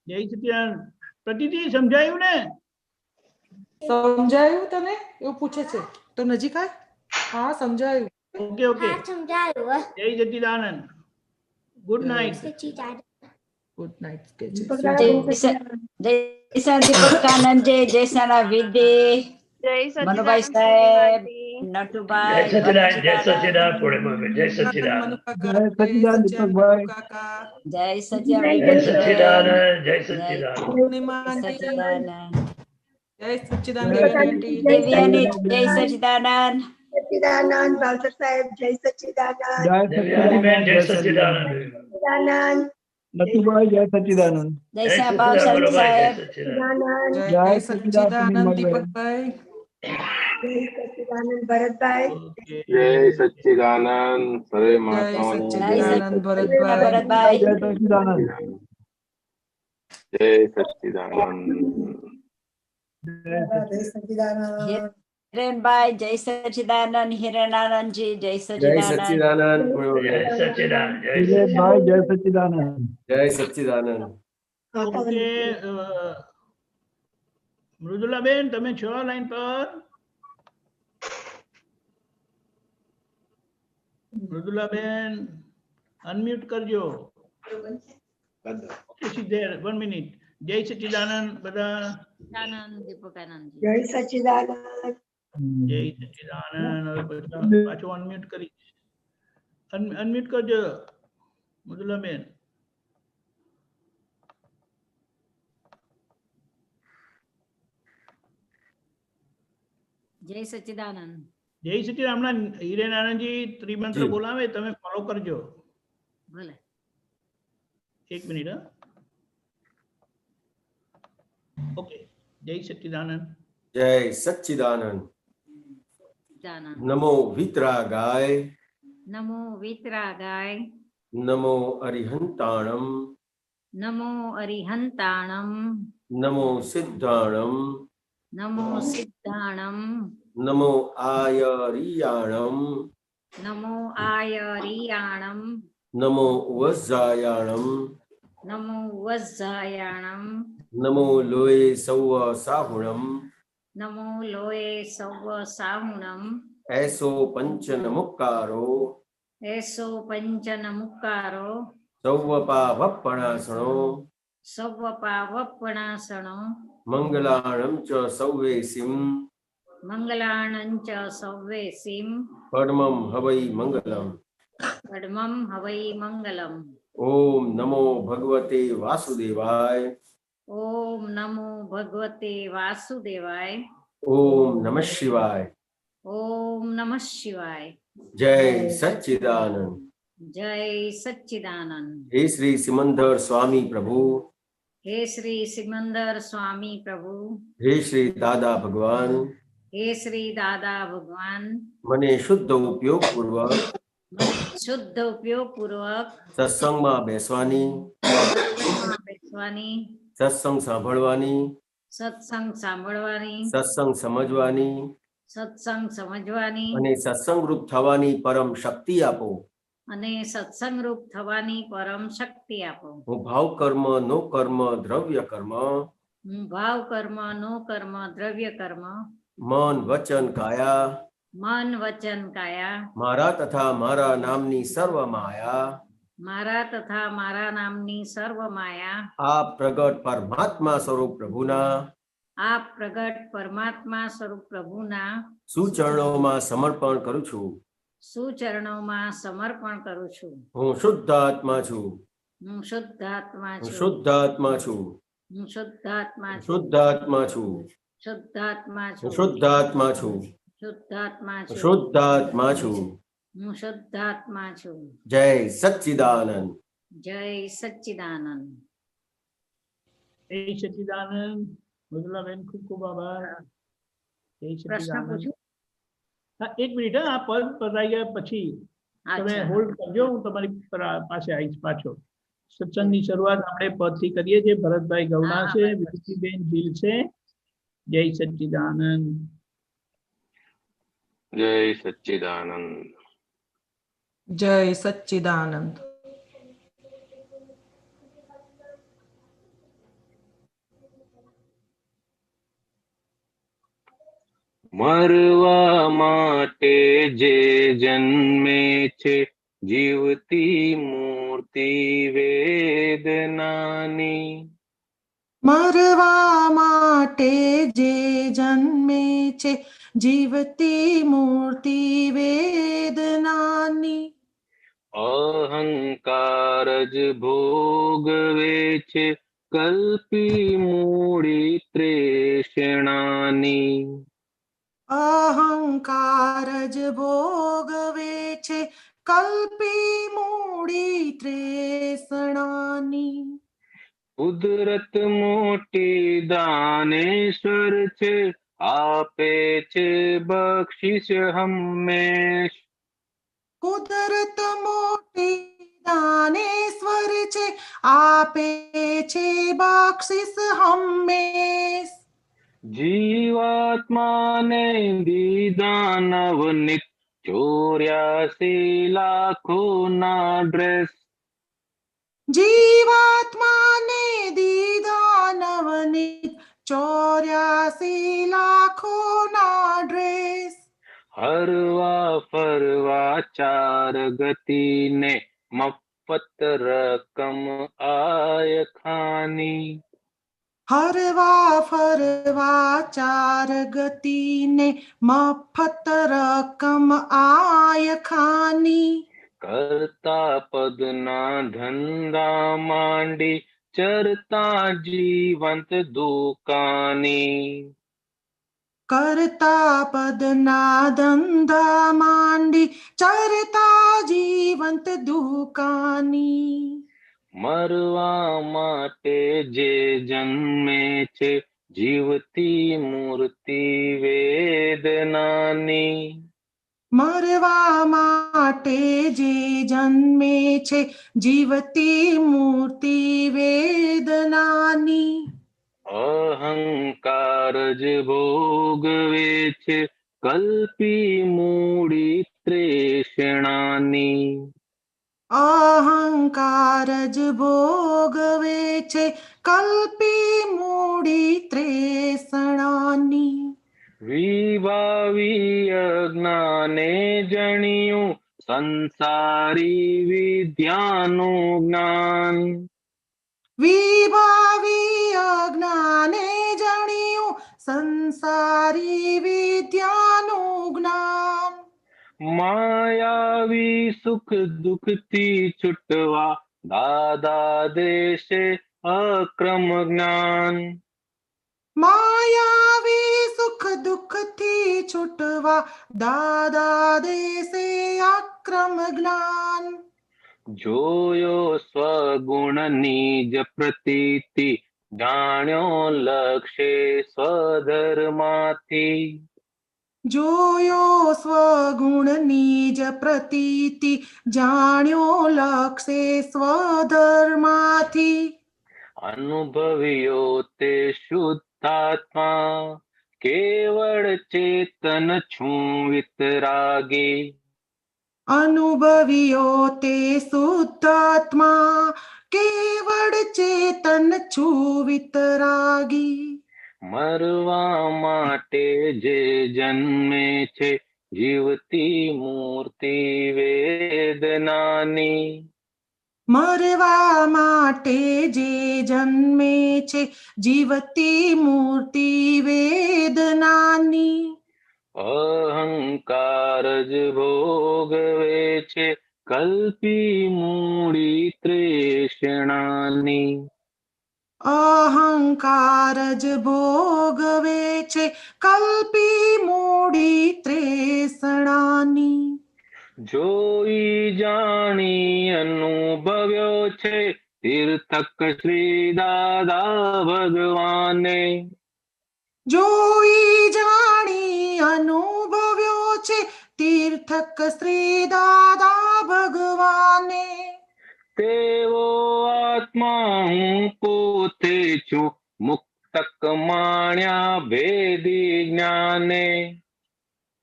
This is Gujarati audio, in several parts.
જય સચિદાનંદ. પ્રતિથી સમજાયું ને? સમજાયું તને? એવું પૂછે છે તો નજીક આય. હા સમજાયું. ઓકે ઓકે, સમજાયું. જય Sachidanand. Good night. Good night કે છે. જય દીપકાનંદ જય સારા વિદ્ય મનુભાઈ સાહેબ નટુભાઈ જય સચિદાન પૂર્ણિમા. જય સચિદાન. સચ્ચિદાનંદ દીપકભાઈ. જય જય સચિદાનંદ સચિદાન. જય સચિદાન. પૂર્ણિમા આંટી. સચિદાનંદ જય સચ્ચિદાનંદ આંટી. દેવ્યાની જય સચિદાનંદ સચ્ચિદાનંદ ભાવસર સાહેબ જય સચ્ચિદાનંદ. દેવ્યાનીબેન જય સચિદાન. સચ્ચિદાનંદ નટુભાઈ જય સચિદાનંદ. જય જય શ્યામ સચિદાન ભાવસાર બરોબર. જય સાહેબ સચિદાન. જય સચ્ચિદાનંદ દીપકભાઈ. જય સચ્ચિદાનંદ ભરતભાઈ. જય સચ્ચિદાનંદ સર્વે જય માતાઓને સચ્ચિદાનંદ ભરતભાઈ. ભરતભાઈ જય સચિદાનંદ. જય સચ્ચિદાનંદ. જય સચ્ચિદાનંદ. હિરેનભાઈ જય સચિદાનંદ હિરેનાનંદજી જય જય સચિદાનંદ સચ્ચિદાનંદ જય સચિદાન. જય વિજયભાઈ જય સચિદાનંદ. જય સચ્ચિદાનંદ. ઓકે, મૃદુલાબેન તમે છો લાઈન પર? મૃદુલાબેન અનમ્યુટ કરજો. there 1 minute. જય સચિદાનંદ બધા. જય સચ્ચિદાનંદ. જય સચિદાનંદ. હવે પછી પાછું અનમ્યુટ કરી અનમ્યુટ કરજો મૃદુલાબેન. જય સચિદાનંદ જય સચિદાનંદ. હમણાં હિરેન આનંદજી ત્રિમંત્ર જી. બોલાવે, તમે ફોલો કરજો. ભલે 1 મિનિટ. ઓકે, જય સચિદાનંદ. જય સચ્ચિદાનંદ. નમો વિતરાગાય નમો વિતરાગાય નમો અરિહંતાણમ નમો અરિહંતાણમ નમો સિદ્ધાણમ નમો સિદ્ધાણમ નમો આયરિયાણમ નમો આયરિયાણમ નમો વજ્જાયાણમ નમો વજ્જાયાણમ નમો લોય સૌ સાહુણમ નમો લોય સૌ સાહુણમ એસો પંચન મુક્કારો એસો પંચન મુક્કારો સૌવપાવપણાસણો સૌવપાવપણાસણો મંગલાણમ ચ સૌવેસિમ મંગલાણં ચ સૌવેસીમ પરમમ હવૈ મંગલમ. પડમં હવૈ મંગલમ. ઓમ નમો ભગવતે વાસુદેવાય. ઓમ નમો ભગવતે વાસુદેવાય. ઓમ નમઃ શિવાય. ઓમ નમઃ શિવાય. જય સચ્ચિદાનંદ. જય સચ્ચિદાનંદ. હે શ્રી સિમંદર સ્વામી પ્રભુ, હે શ્રી સિમંદર સ્વામી પ્રભુ, હે શ્રી દાદા ભગવાન, હે શ્રી દાદા ભગવાન, મને શુદ્ધ ઉપયોગ પૂર્વક મને શુદ્ધ ઉપયોગ પૂર્વક સત્સંગમાં બેસવાની, બેસવાની, સત્સંગ સાંભળવાની, સત્સંગ સાંભળવાની, સત્સંગ સમજવાની સત્સંગ સમજવાની અને સત્સંગ રૂપ થવાની પરમ શક્તિ આપો. અને સત્સંગ રૂપ થવાની પરમ શક્તિ આપો. હું ભાવ કર્મ, નો કર્મ, દ્રવ્ય કર્મ, હું ભાવ કર્મ, નો કર્મ, દ્રવ્ય કર્મ, મન વચન કાયા મન વચન કાયા મારા તથા મારા નામની સર્વ માયા મારા તથા મારા નામની સર્વ માયા આ પ્રગટ પરમાત્મા સ્વરૂપ પ્રભુના આ પ્રગટ પરમાત્મા સ્વરૂપ પ્રભુના સુચરણોમાં સમર્પણ કરું છું. સુચરણોમાં સમર્પણ કરું છું. હું શુદ્ધ આત્મા છું. હું શુદ્ધાત્મા હું છું. શુદ્ધ આત્મા છું. હું શુદ્ધાત્મા છું. શુદ્ધ આત્મા છું. શુદ્ધાત્મા છું. શુદ્ધ આત્મા છું. શુદ્ધાત્મા છું. શુદ્ધ આત્મા છું. હું શુદ્ધાત્મા છું. જય સચ્ચિદાનંદ. જય સચ્ચિદાનંદ. જય સચિદાનંદ. મૃદુલાબેન ખૂબ ખૂબ આભાર. જય પ્રશ્ન સચિદાનંદ. પૂછું? હા, 1 મિનિટ. આ પદ પતાઈ ગયા પછી તમે અચ્છા. હોલ્ડ કરજો, હું તમારી પાસે આવીશ પાછો. સત્સંગની શરૂઆત આપણે પદથી કરીએ છીએ. ભરતભાઈ ગૌડા હા, છે, બરાબર. વિભૂતિબેન ભીલ છે. જય સચ્ચિદાનંદ. જય સચ્ચિદાનંદ. જય સચ્ચિદાનંદ. મરવા માટે જે જન્મે છે જીવતી મૂર્તિ વેદનાની. મરવા માટે જે જન્મે છે જીવતી મૂર્તિ વેદનાની. અહંકાર જ ભોગવે છે કલ્પી મૂડી ત્રેષણાની. અહંકાર જ ભોગવે છે કલ્પી મૂડી ત્રેષણાની. કુદરત મોટી દાનેશ્વર છે આપે છે બક્ષિસ હંમેશ. કુદરત મોટી દાનેશ્વર છે આપે છે બક્ષિસ હંમેશ. જીવાત્માને દીધા નવનીત 84 લાખો ના ડ્રેસ. જીવાત્માને દીધા નવનીત 84 લાખોના ડ્રેસ. હરવા ફરવા ચાર ગતિને મફત રકમ આય ખાની. હરવા ફરવા ચાર ગતિને મફત રકમ આય ખાની. કરતા પદના ધંધા માંડી ચરતા જીવંત દુકાની. કરતા પદના ધંધા માંડી ચરતા જીવંત દુકાની. મરવા માટે જે જન્મે છે જીવતી મૂર્તિ વેદનાની. મરવા માટે જે જન્મે છે જીવતી મૂર્તિ વેદનાની. અહંકાર જ ભોગવે છે કલ્પી મૂડી ત્રેષણાની. અહંકાર જ ભોગવે છે કલ્પી મૂડી ત્રેષણાની. વિભાવી અજ્ઞાને જણ્યું સંસારી વિદ્યાનું જ્ઞાન. વિભાવી અજ્ઞાને જણ્યું સંસારી વિદ્યાનું જ્ઞાન. માયાવી સુખ દુઃખથી છૂટવા દાદા દેશે અક્રમ જ્ઞાન. માયાવી સુખ દુઃખથી છૂટવા દાદા દેશે અક્રમ જ્ઞાન. જોયો સ્વગુણ નિજ પ્રતીતિ જાણ્યો લક્ષ્ય સ્વધર્માથી. જોયો સ્વગુણ નિજ પ્રતીતિ જાણ્યો લક્ષે સ્વધર્માથી. અનુભવ્યો તે શુદ્ધાત્મા કેવળ ચેતન છું વિતરાગી. અનુભવ્યો તે શુદ્ધાત્મા કેવળ ચેતન છું વિતરાગી. મરવા માટે જે જન્મે છે જીવતી મૂર્તિ વેદનાની. મરવા માટે જે જન્મે છે જીવતી મૂર્તિ વેદનાની. અહંકાર જ ભોગવે છે કલ્પી મૂડી ત્રેષણાની. અહંકાર જ ભોગવે છે કલ્પી મૂડી ત્રેષણાની. જોઈ જાણી અનુભવ્યો છે તીર્થક શ્રી દાદા ભગવાને. જોઈ જાણી અનુભવ્યો છે તીર્થક શ્રી દાદા ભગવાને. તેવો આત્મા હું પોતે છું મુક્તક માણ્યા ભેદી જ્ઞાને.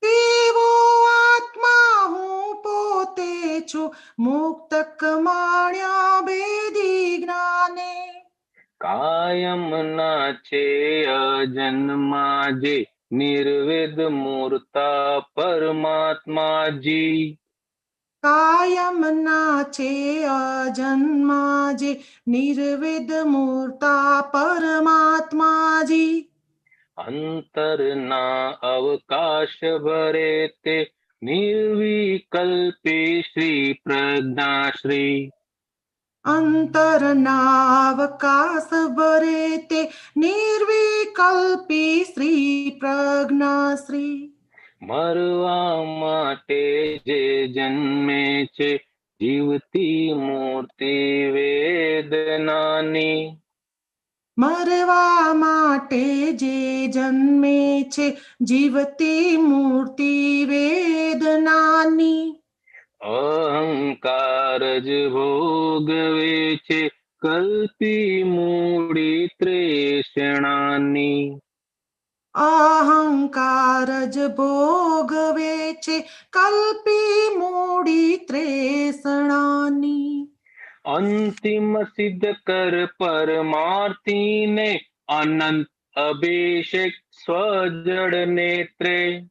તેવો આત્મા હું પોતે છું મુક્તક માણ્યા ભેદી જ્ઞાને. કાયમ ના છે અજન્મા જે નિર્વેદ મૂર્તા પરમાત્માજી. કાયમના છે અજન્મા જે નિર્વેદ મૂર્તા પરમાત્માજી. અંતરના અવકાશ ભરે તે નિર્વિકલ્પી શ્રી પ્રજ્ઞાશ્રી. અંતરનાવકાશ ભરે તે નિર્વિકલ્પી શ્રી પ્રજ્ઞાશ્રી. મરવા માટે જે જન્મે છે જીવતી મૂર્તિ વેદનાની. મરવા માટે જે જન્મે છે જીવતી મૂર્તિ વેદનાની. અહંકાર જ ભોગવે છે કલ્પી મૂડી ત્રેષણાની. અહંકાર જ ભોગવે છે કલ્પી મૂડી ત્રેષણાની. અંતિમ સિદ્ધ કર પરમાર્થીને અનંત અભિષેક સ્વજડ નેત્રે.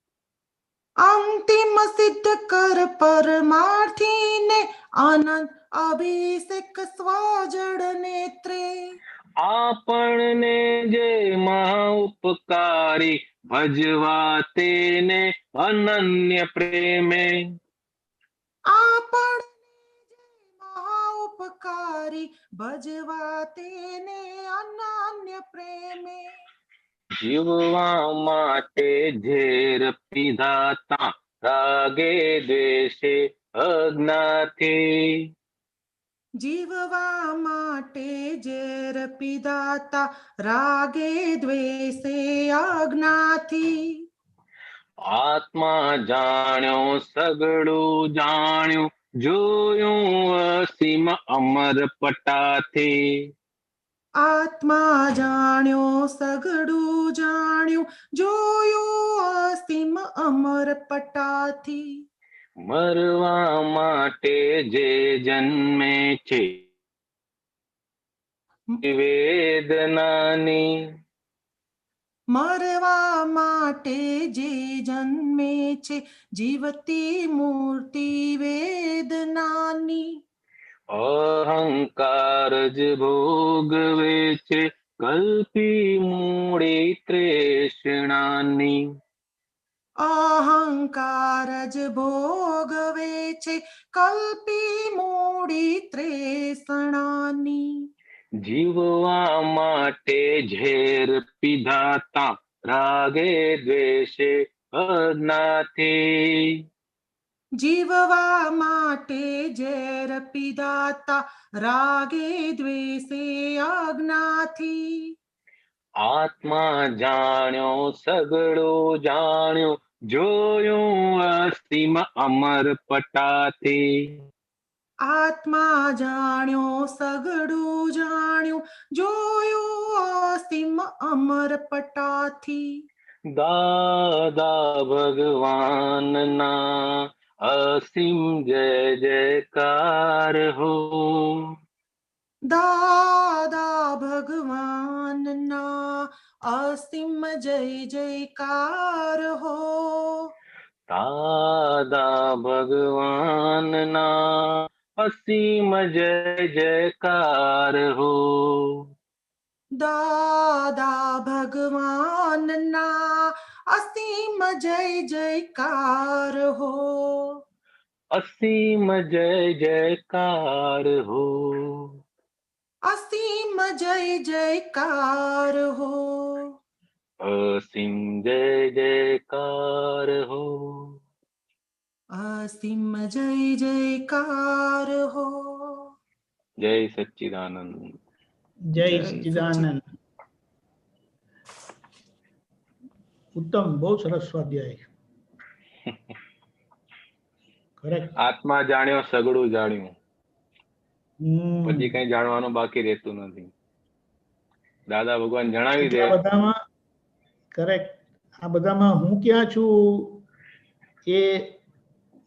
અંતિમ સિદ્ધ કર પરમાર્થીને અનંત અભિષેક સ્વજડ નેત્રે. આપણને જે મહા ઉપકારી ભજવા તેને અનન્ય પ્રેમે. આપણને જે મહાઉપકારી ભજવા તેને અનન્ય પ્રેમે. જીવવા માટે ઝેર પીધાતા રાગે દ્વેષે અજ્ઞાથી. જીવવા માટે ઝેર પીધાતા રાગે દ્વેષે અજ્ઞાથી. આત્મા જાણ્યો સગળું જાણ્યું જોયું અસીમ અમર પટાથી. આત્મા જાણ્યો સગડું જાણ્યું જોયું અસીમ અમર પટાથી. મરવા માટે જે જન્મે છે વેદનાની. મરવા માટે જે જન્મે છે જીવતી મૂર્તિ વેદનાની. અહંકાર જ ભોગવે છે કલ્પી મૂડી ત્રેષણાની. અહંકાર જ ભોગવે છે કલ્પી મૂડી ત્રેષણાની. જીવવા માટે ઝેર પીધાતા રાગે દ્વેષે અજ્ઞાથી. જીવવા માટે ઝેર પીધાતા રાગે દ્વેષે અજ્ઞાથી. આત્મા જાણ્યો સગળું જાણ્યું જોયું અસીમ અમર પટાથી. આત્મા જાણ્યો સગડું જાણ્યું જોયું અસીમ અમર પટાથી. દાદા ભગવાનના અસીમ જય જયકાર હો. દાદા ભગવાનના અસીમ જય જયકાર હો. દાદા ભગવાનના અસીમ જય જયકાર હો. દાદા ભગવાનના અસીમ જય જયકાર હો. અસીમ જય જયકાર હો. અસીમ જય જયકાર હો. અસીમ જય જયકાર હો. અસીમ જય જયકાર હો. જય સચ્ચિદાનંદ. જય સચ્ચિદાનંદ. ઉત્તમ, બહુ સરસ સ્વાધ્યાય. કરેક્ટ. આત્મા જાણ્યો સગડું જાણ્યું, હમ. પછી કઈ જાણવાનું બાકી રહેતું નથી. દાદા ભગવાન જણાવી દે. આ બધામાં કરેક્ટ. આ બધામાં હું ક્યાં છું એ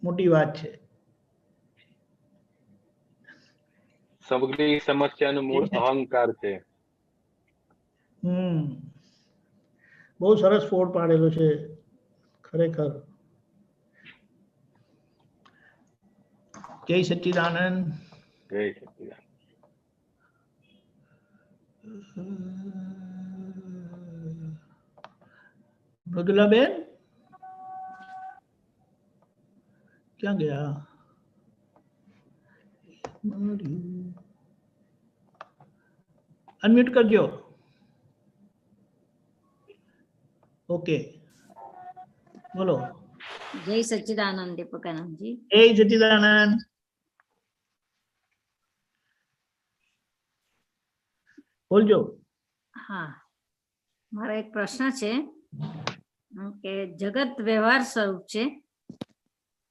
મોટી વાત છે. સગળી સમસ્યાનું મૂળ અહંકાર છે. હમ. બહુ સરસ ફોડ પાડેલો છે ખરેખર. જય સચ્ચિદાનંદ. જય સચ્ચિદાનંદ. મૃદુલાબેન ક્યાં ગયા? અનમ્યુટ કરજો. ઓકે બોલો. જય સચ્ચિદાનંદ દીપકાનંદજી. જય સચ્ચિદાનંદ. બોલજો. હા, મારો એક પ્રશ્ન છે કે જગત વ્યવહાર સ્વરૂપ છે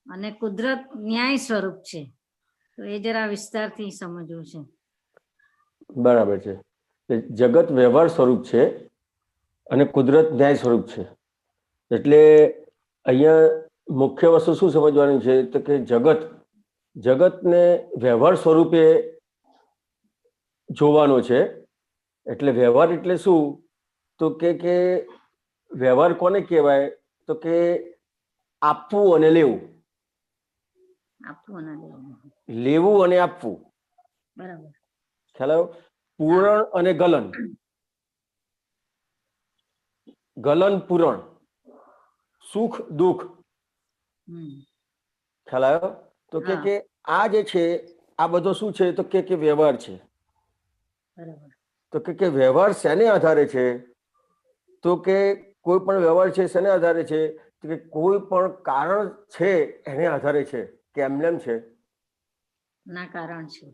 અને કુદરત ન્યાય સ્વરૂપ છે, તો એ જરા વિસ્તારથી સમજવું છે. બરાબર છે. જગત વ્યવહાર સ્વરૂપ છે અને કુદરત ન્યાય સ્વરૂપ છે. એટલે અહીંયા મુખ્ય વસ્તુ શું સમજવાની છે તો કે જગતને વ્યવહાર સ્વરૂપે જોવાનો છે. એટલે વ્યવહાર એટલે શું તો કે વ્યવહાર કોને કહેવાય તો કે આપવું અને લેવું, આપવું અને લેવું. લેવું અને આપવું. બરાબર. ખ્યાલ આવ્યો? પૂરણ અને ગલન, ગલન પૂરણ, સુખ દુઃખ. ખ્યાલ આવ્યો? તો કે આ જે છે આ બધો શું છે તો કે વ્યવહાર છે. બરાબર. તો કે વ્યવહાર શેને આધારે છે તો કે કોઈ પણ વ્યવહાર છે શેને આધારે છે તો કે કોઈ પણ કારણ છે એને આધારે છે કે એમ છે ના કારણ છે.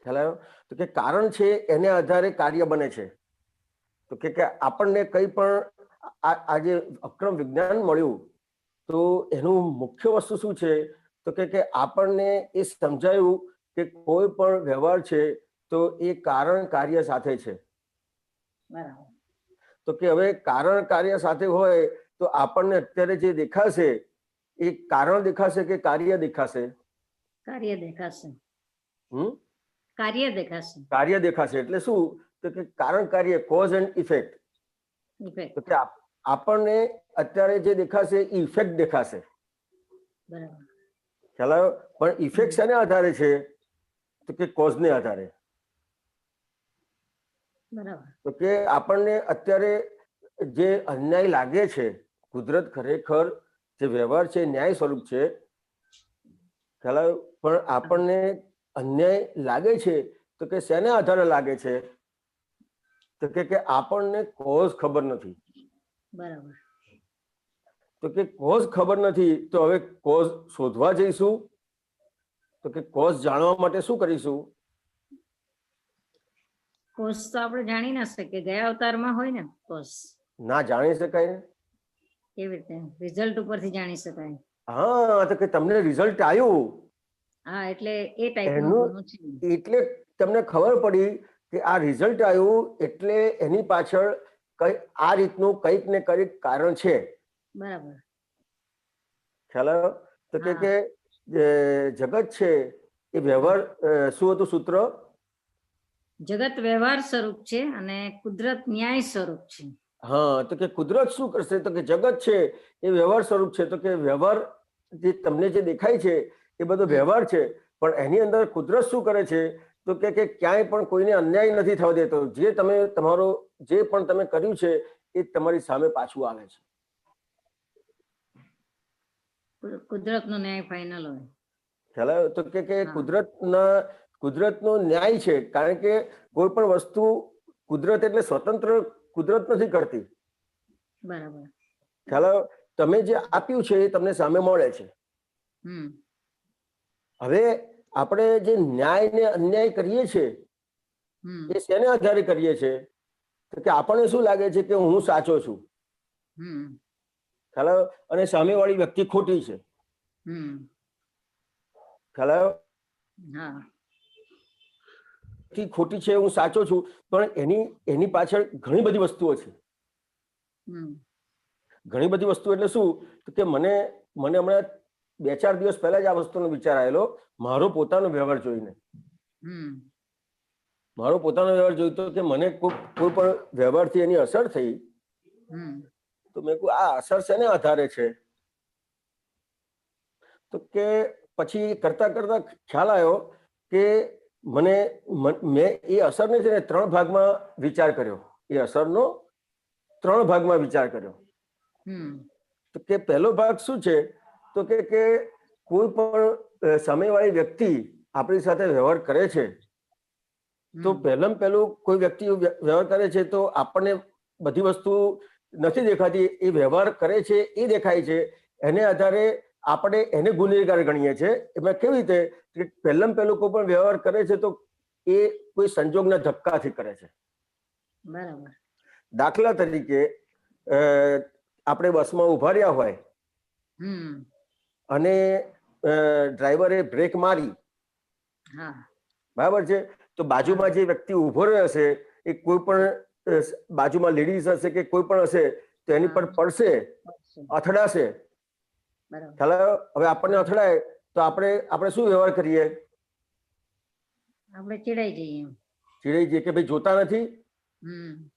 ખ્યાલ આવ્યો? તો કે કારણ છે એને આધારે કાર્ય બને છે. તો કે આપણને કંઈ પણ આજે અક્રમ વિજ્ઞાન મળ્યું તો એનું મુખ્ય વસ્તુ શું છે તો કે આપણને એ સમજાયું કે કોઈ પણ વ્યવહાર છે તો એ કારણ કાર્ય સાથે છે. બરાબર. તો કે હવે કારણ કાર્ય સાથે હોય તો આપણને અત્યારે જે દેખાશે એ કારણ દેખાશે કે કાર્ય દેખાશે? કાર્ય દેખાશે. કાર્ય દેખાશે. એટલે શું તો કે કારણ કાર્ય, કોઝ એન્ડ ઇફેક્ટ. તો કે આપણને અત્યારે જે દેખાશે એ ઇફેક્ટ દેખાશે. બરાબર. ખ્યાલ આવ્યો? પણ ઇફેક્ટ શેને આધારે છે તો કે કોઝને આધારે. બરાબર. તો કે આપણને અત્યારે જે અન્યાય લાગે છે, કુદરત ખરેખર જે વ્યવહાર છે ન્યાય સ્વરૂપ છે. ખ્યાલ આવ્યો? પણ આપણને અન્યાય લાગે છે તો કે શેને આધારે લાગે છે તો કે આપણને કોઝ ખબર નથી. બરાબર. તો કે કોઝ ખબર નથી તો હવે કોઝ શોધવા જઈશું તો કે કોઝ જાણવા માટે શું કરીશું? કોર્સ તો આપણે જાણી ના શકીએ, ગયા અવતારમાં હોય ને કોર્સ. ના જાણી શકાય ને. કેવી રીતે? રિઝલ્ટ ઉપરથી જાણી શકાય. હા, તો કે તમને રિઝલ્ટ આવ્યું. હા, એટલે એ ટાઈપનું છે. એટલે તમને ખબર પડી કે આ રિઝલ્ટ આવ્યું એટલે એની પાછળ કઈ આ રીતનું કંઈક ને કંઈક કારણ છે. બરાબર. ખ્યાલ આવ્યો? તો કે જગત છે એ વ્યવહાર શું હતું સૂત્ર? જગત વ્યવહાર સ્વરૂપ છે અને કુદરત ન્યાય સ્વરૂપ છે. હા, તો કે કુદરત શું કરશે તો કે જગત છે એ વ્યવહાર સ્વરૂપ છે. તો કે વ્યવહાર જે તમને જે દેખાય છે એ બધો વ્યવહાર છે, પણ એની અંદર કુદરત શું કરે છે તો કે ક્યાંય પણ કોઈને અન્યાય નથી થવા દેતો. જે તમે તમારો જે પણ તમે કર્યું છે એ તમારી સામે પાછું આવે છે. કુદરતનો ન્યાય ફાઇનલ હોય. ખ્યાલ આવ્યો? તો કે કુદરતનો ન્યાય છે. કારણ કે કોઈ પણ વસ્તુ કુદરત એટલે સ્વતંત્ર કુદરત નથી કરતી. બરાબર. ખ્યાલ આવ્યો? તમે જે આપ્યું છે એ તમને સામે મળે છે. હવે આપણે જે ન્યાય ને અન્યાય કરીએ છીએ એ શેને આધારે કરીએ છીએ તો કે આપણને શું લાગે છે કે હું સાચો છું. ખ્યાલ આવ્યો? અને સામેવાળી વ્યક્તિ ખોટી છે. ખ્યાલ આવ્યો? ખોટી છે, હું સાચો છું, પણ એની પાછળ ઘણી બધી વસ્તુઓ છે. ઘણી બધી વસ્તુ એટલે શું તો કે મને હમણાં 2-4 દિવસ પહેલા જ આ વસ્તુનો વિચાર આવેલો. મારો પોતાનો વ્યવહાર જોઈને કે મને કોઈ પણ વ્યવહારથી એની અસર થઈ તો મેં કહ્યું આ અસર શેને આધારે છે? તો કે પછી કરતા કરતા ખ્યાલ આવ્યો કે મેં એ અસરને છે ને 3 ભાગમાં વિચાર કર્યો. એ અસરનો 3 ભાગમાં વિચાર કર્યો. તો કે પહેલો ભાગ શું છે? તો કે કોઈ પણ સામેવાળી વ્યક્તિ આપણી સાથે વ્યવહાર કરે છે તો પહેલું કોઈ વ્યક્તિ વ્યવહાર કરે છે તો આપણને બધી વસ્તુ નથી દેખાતી, એ વ્યવહાર કરે છે એ દેખાય છે. એને આધારે આપણે એને ગુનેગાર ગણીએ છીએ. એમાં કેવી રીતે કે પહેલું કોઈ પણ વ્યવહાર કરે છે તો એ કોઈ સંજોગના ધક્કાથી કરે છે. બરાબર. દાખલા તરીકે આપણે બસમાં ઉભા રહ્યા હોય અને ડ્રાઈવરે બ્રેક મારી, બરાબર છે, તો બાજુમાં જે વ્યક્તિ ઉભો રહ્યો હશે એ કોઈ પણ બાજુમાં લેડીઝ હશે કે કોઈ પણ હશે તો એની પર પડશે, અથડાશે. ખ્યાલ આવ્યો? હવે આપણને અથડાય તો આપણે શું વ્યવહાર કરીએ? આપણે ચીડાઈ જઈએ. ચીડાઈ જઈએ કે ભાઈ જોતા નથી,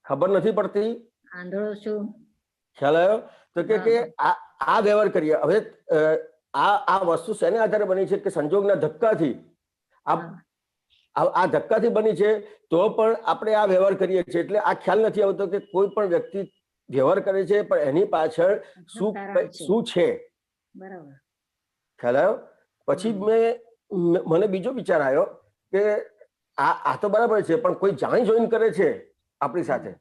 ખબર નથી પડતી, આંધળો છું. ખ્યાલ આવ્યો? તો કે આ વ્યવહાર કરીએ. હવે આ વસ્તુ શેને આધારે બની છે? કે સંજોગના ધક્કાથી. આ ધક્કાથી બની છે તો પણ આપણે આ વ્યવહાર કરીએ છીએ. એટલે આ ખ્યાલ નથી આવતો કે કોઈ પણ વ્યક્તિ વ્યવહાર કરે છે પણ એની પાછળ શું છે. બરાબર. ખ્યાલ આવ્યો? પછી મને બીજો વિચાર આવ્યો કે આ તો બરાબર છે પણ કોઈ જાણી જોઈને કરે છે આપણી સાથે.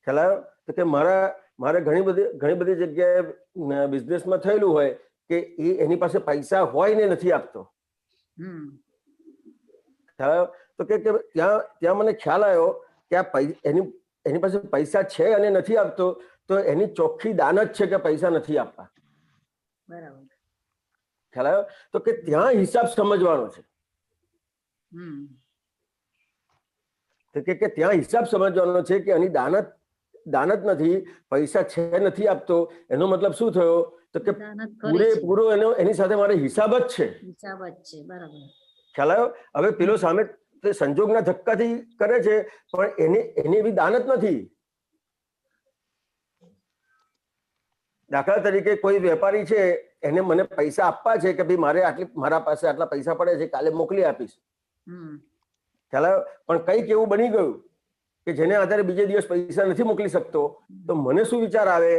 ખ્યાલ આવ્યો? તો કે મારે ઘણી બધી જગ્યાએ બિઝનેસમાં થયેલું હોય કે એની પાસે પૈસા હોય ને નથી આપતો. ખ્યાલ આવ્યો? તો કે ત્યાં મને ખ્યાલ આવ્યો કે એની પાસે પૈસા છે અને નથી આપતો તો એની ચોખ્ખી દાન જ છે કે પૈસા નથી આપતા. બરાબર. ખ્યાલ આવ્યો? તો કે ત્યાં હિસાબ સમજવાનો છે. તો કે ત્યાં હિસાબ સમજવાનો છે કે એની દાન જ નથી, પૈસા છે નથી આપતો. એનો મતલબ શું થયો? તો કે પૂરેપૂરો એની સાથે મારે હિસાબ જ છે. બરાબર. ખ્યાલ આવ્યો? હવે પેલો સામે સંજોગના ધક્કાથી કરે છે પણ એની એવી દાન જ નથી. દાખલા તરીકે કોઈ વેપારી છે, એને મને પૈસા આપવા છે કે ભાઈ મારા પાસે આટલા પૈસા પડે છે, કાલે મોકલી આપીશ. ખ્યાલ આવ્યો? પણ કંઈક એવું બની ગયું કે જેને આધારે બીજે દિવસ પૈસા નથી મોકલી શકતો. તો મને શું વિચાર આવે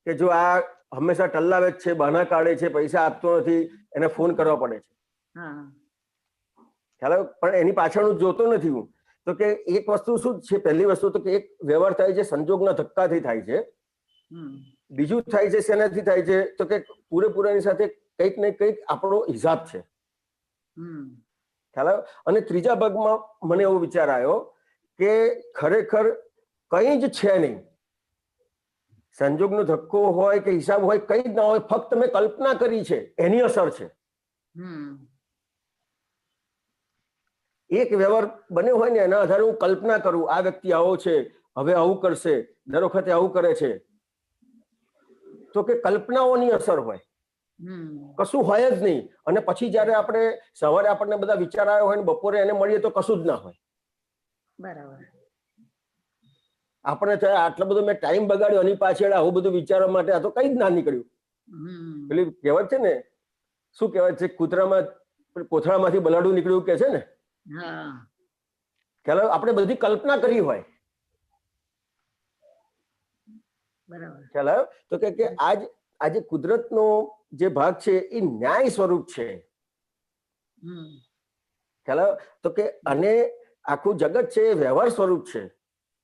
કે જો આ હંમેશા ટલ્લાવે જ છે, બહાના કાઢે છે, પૈસા આપતો નથી, એને ફોન કરવા પડે છે. ખ્યાલ આવ્યો? પણ એની પાછળનું જોતો નથી હું. તો કે એક વસ્તુ શું છે? પહેલી વસ્તુ તો કે એક વ્યવહાર થાય છે સંજોગના ધક્કાથી થાય છે. બીજું થાય છે શેનાથી થાય છે? તો કે પૂરેપૂરાની સાથે કંઈક ને કંઈક આપણો હિસાબ છે. ખ્યાલ આવ્યો? અને ત્રીજા ભાગમાં મને એવો વિચાર આવ્યો કે ખરેખર કંઈ જ છે નહીં. સંજોગનો ધક્કો હોય કે હિસાબ હોય, કંઈ જ ના હોય, ફક્ત મેં કલ્પના કરી છે એની અસર છે. એક વ્યવહાર બન્યો હોય ને એના આધારે હું કલ્પના કરું, આ વ્યક્તિ આવો છે, હવે આવું કરશે, દર વખતે આવું કરે છે. તો કે કલ્પનાઓની અસર હોય, કશું હોય જ નહીં. અને પછી જયારે આપણે સવારે આપણને બધા વિચાર આવ્યો હોય ને બપોરે એને મળીએ તો કશું જ ના હોય. બરાબર. આપણે આટલો બધો મેં ટાઈમ બગાડ્યો એની પાછળ આવું બધું વિચારવા માટે, આ તો કઈ જ ના નીકળ્યું. પેલી કહેવત છે ને, શું કહેવત છે? કોથળામાંથી બલાડું નીકળ્યું કે છે ને. ખ્યાલ આપણે બધી કલ્પના કરી હોય. ખ્યાલ આવ્યો? તો કે આજે કુદરતનો જે ભાગ છે એ ન્યાય સ્વરૂપ છે. ખ્યાલ આવ્યો? તો કે અને આખું જગત છે એ વ્યવહાર સ્વરૂપ છે.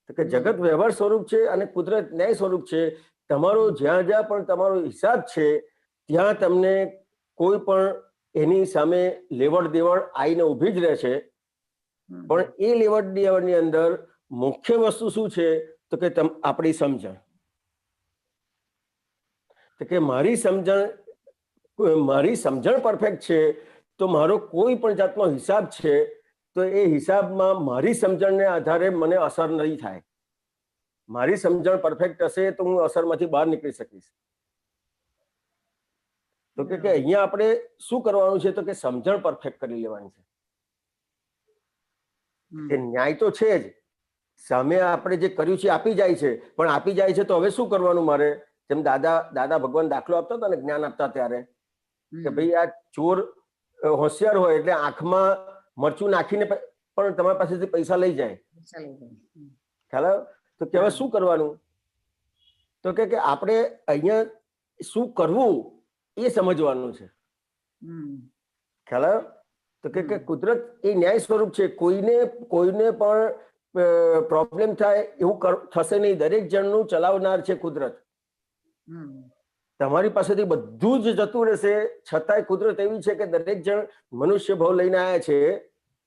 તો કે જગત વ્યવહાર સ્વરૂપ છે અને કુદરત ન્યાય સ્વરૂપ છે. તમારો જ્યાં જ્યાં પણ તમારો હિસાબ છે ત્યાં તમને કોઈ પણ એની સામે લેવડ દેવડ આવીને ઊભી જ રહે છે. પણ એ લેવડ દેવડની અંદર મુખ્ય વસ્તુ શું છે? તો કે આપણી સમજણ. તો કે મારી સમજણ પરફેક્ટ છે તો મારો કોઈ પણ જાતનો હિસાબ છે તો એ હિસાબમાં મારી સમજણને આધારે મને અસર નહીં થાય. મારી સમજણ પરફેક્ટ હશે તો હું અસરમાંથી બહાર નીકળી શકીશ. તો કે અહીંયા આપણે શું કરવાનું છે? તો કે સમજણ પરફેક્ટ કરી લેવાની છે. કે ન્યાય તો છે જ, સામે આપણે જે કર્યું છે આપી જાય છે, પણ આપી જાય છે તો હવે શું કરવાનું મારે? જેમ દાદા ભગવાન દાખલો આપતા હતા ને જ્ઞાન આપતા ત્યારે, કે ભાઈ આ ચોર હોશિયાર હોય એટલે આંખમાં મરચું નાખીને પણ તમારી પાસેથી પૈસા લઈ જાય. ખ્યાલ આવ્યો? તો કે હવે શું કરવાનું? તો કે આપણે અહીંયા શું કરવું એ સમજવાનું છે. ખ્યાલ આવ્યો? તો કે કુદરત એ ન્યાય સ્વરૂપ છે. કોઈને પણ પ્રોબ્લેમ થાય એવું થશે નહીં. દરેક જણનું ચલાવનાર છે કુદરત. તમારી પાસેથી બધું જ જતું રહેશે, છતાંય કુદરત એવી છે કે દરેક જણ મનુષ્ય ભાવ લઈને આવ્યા છે.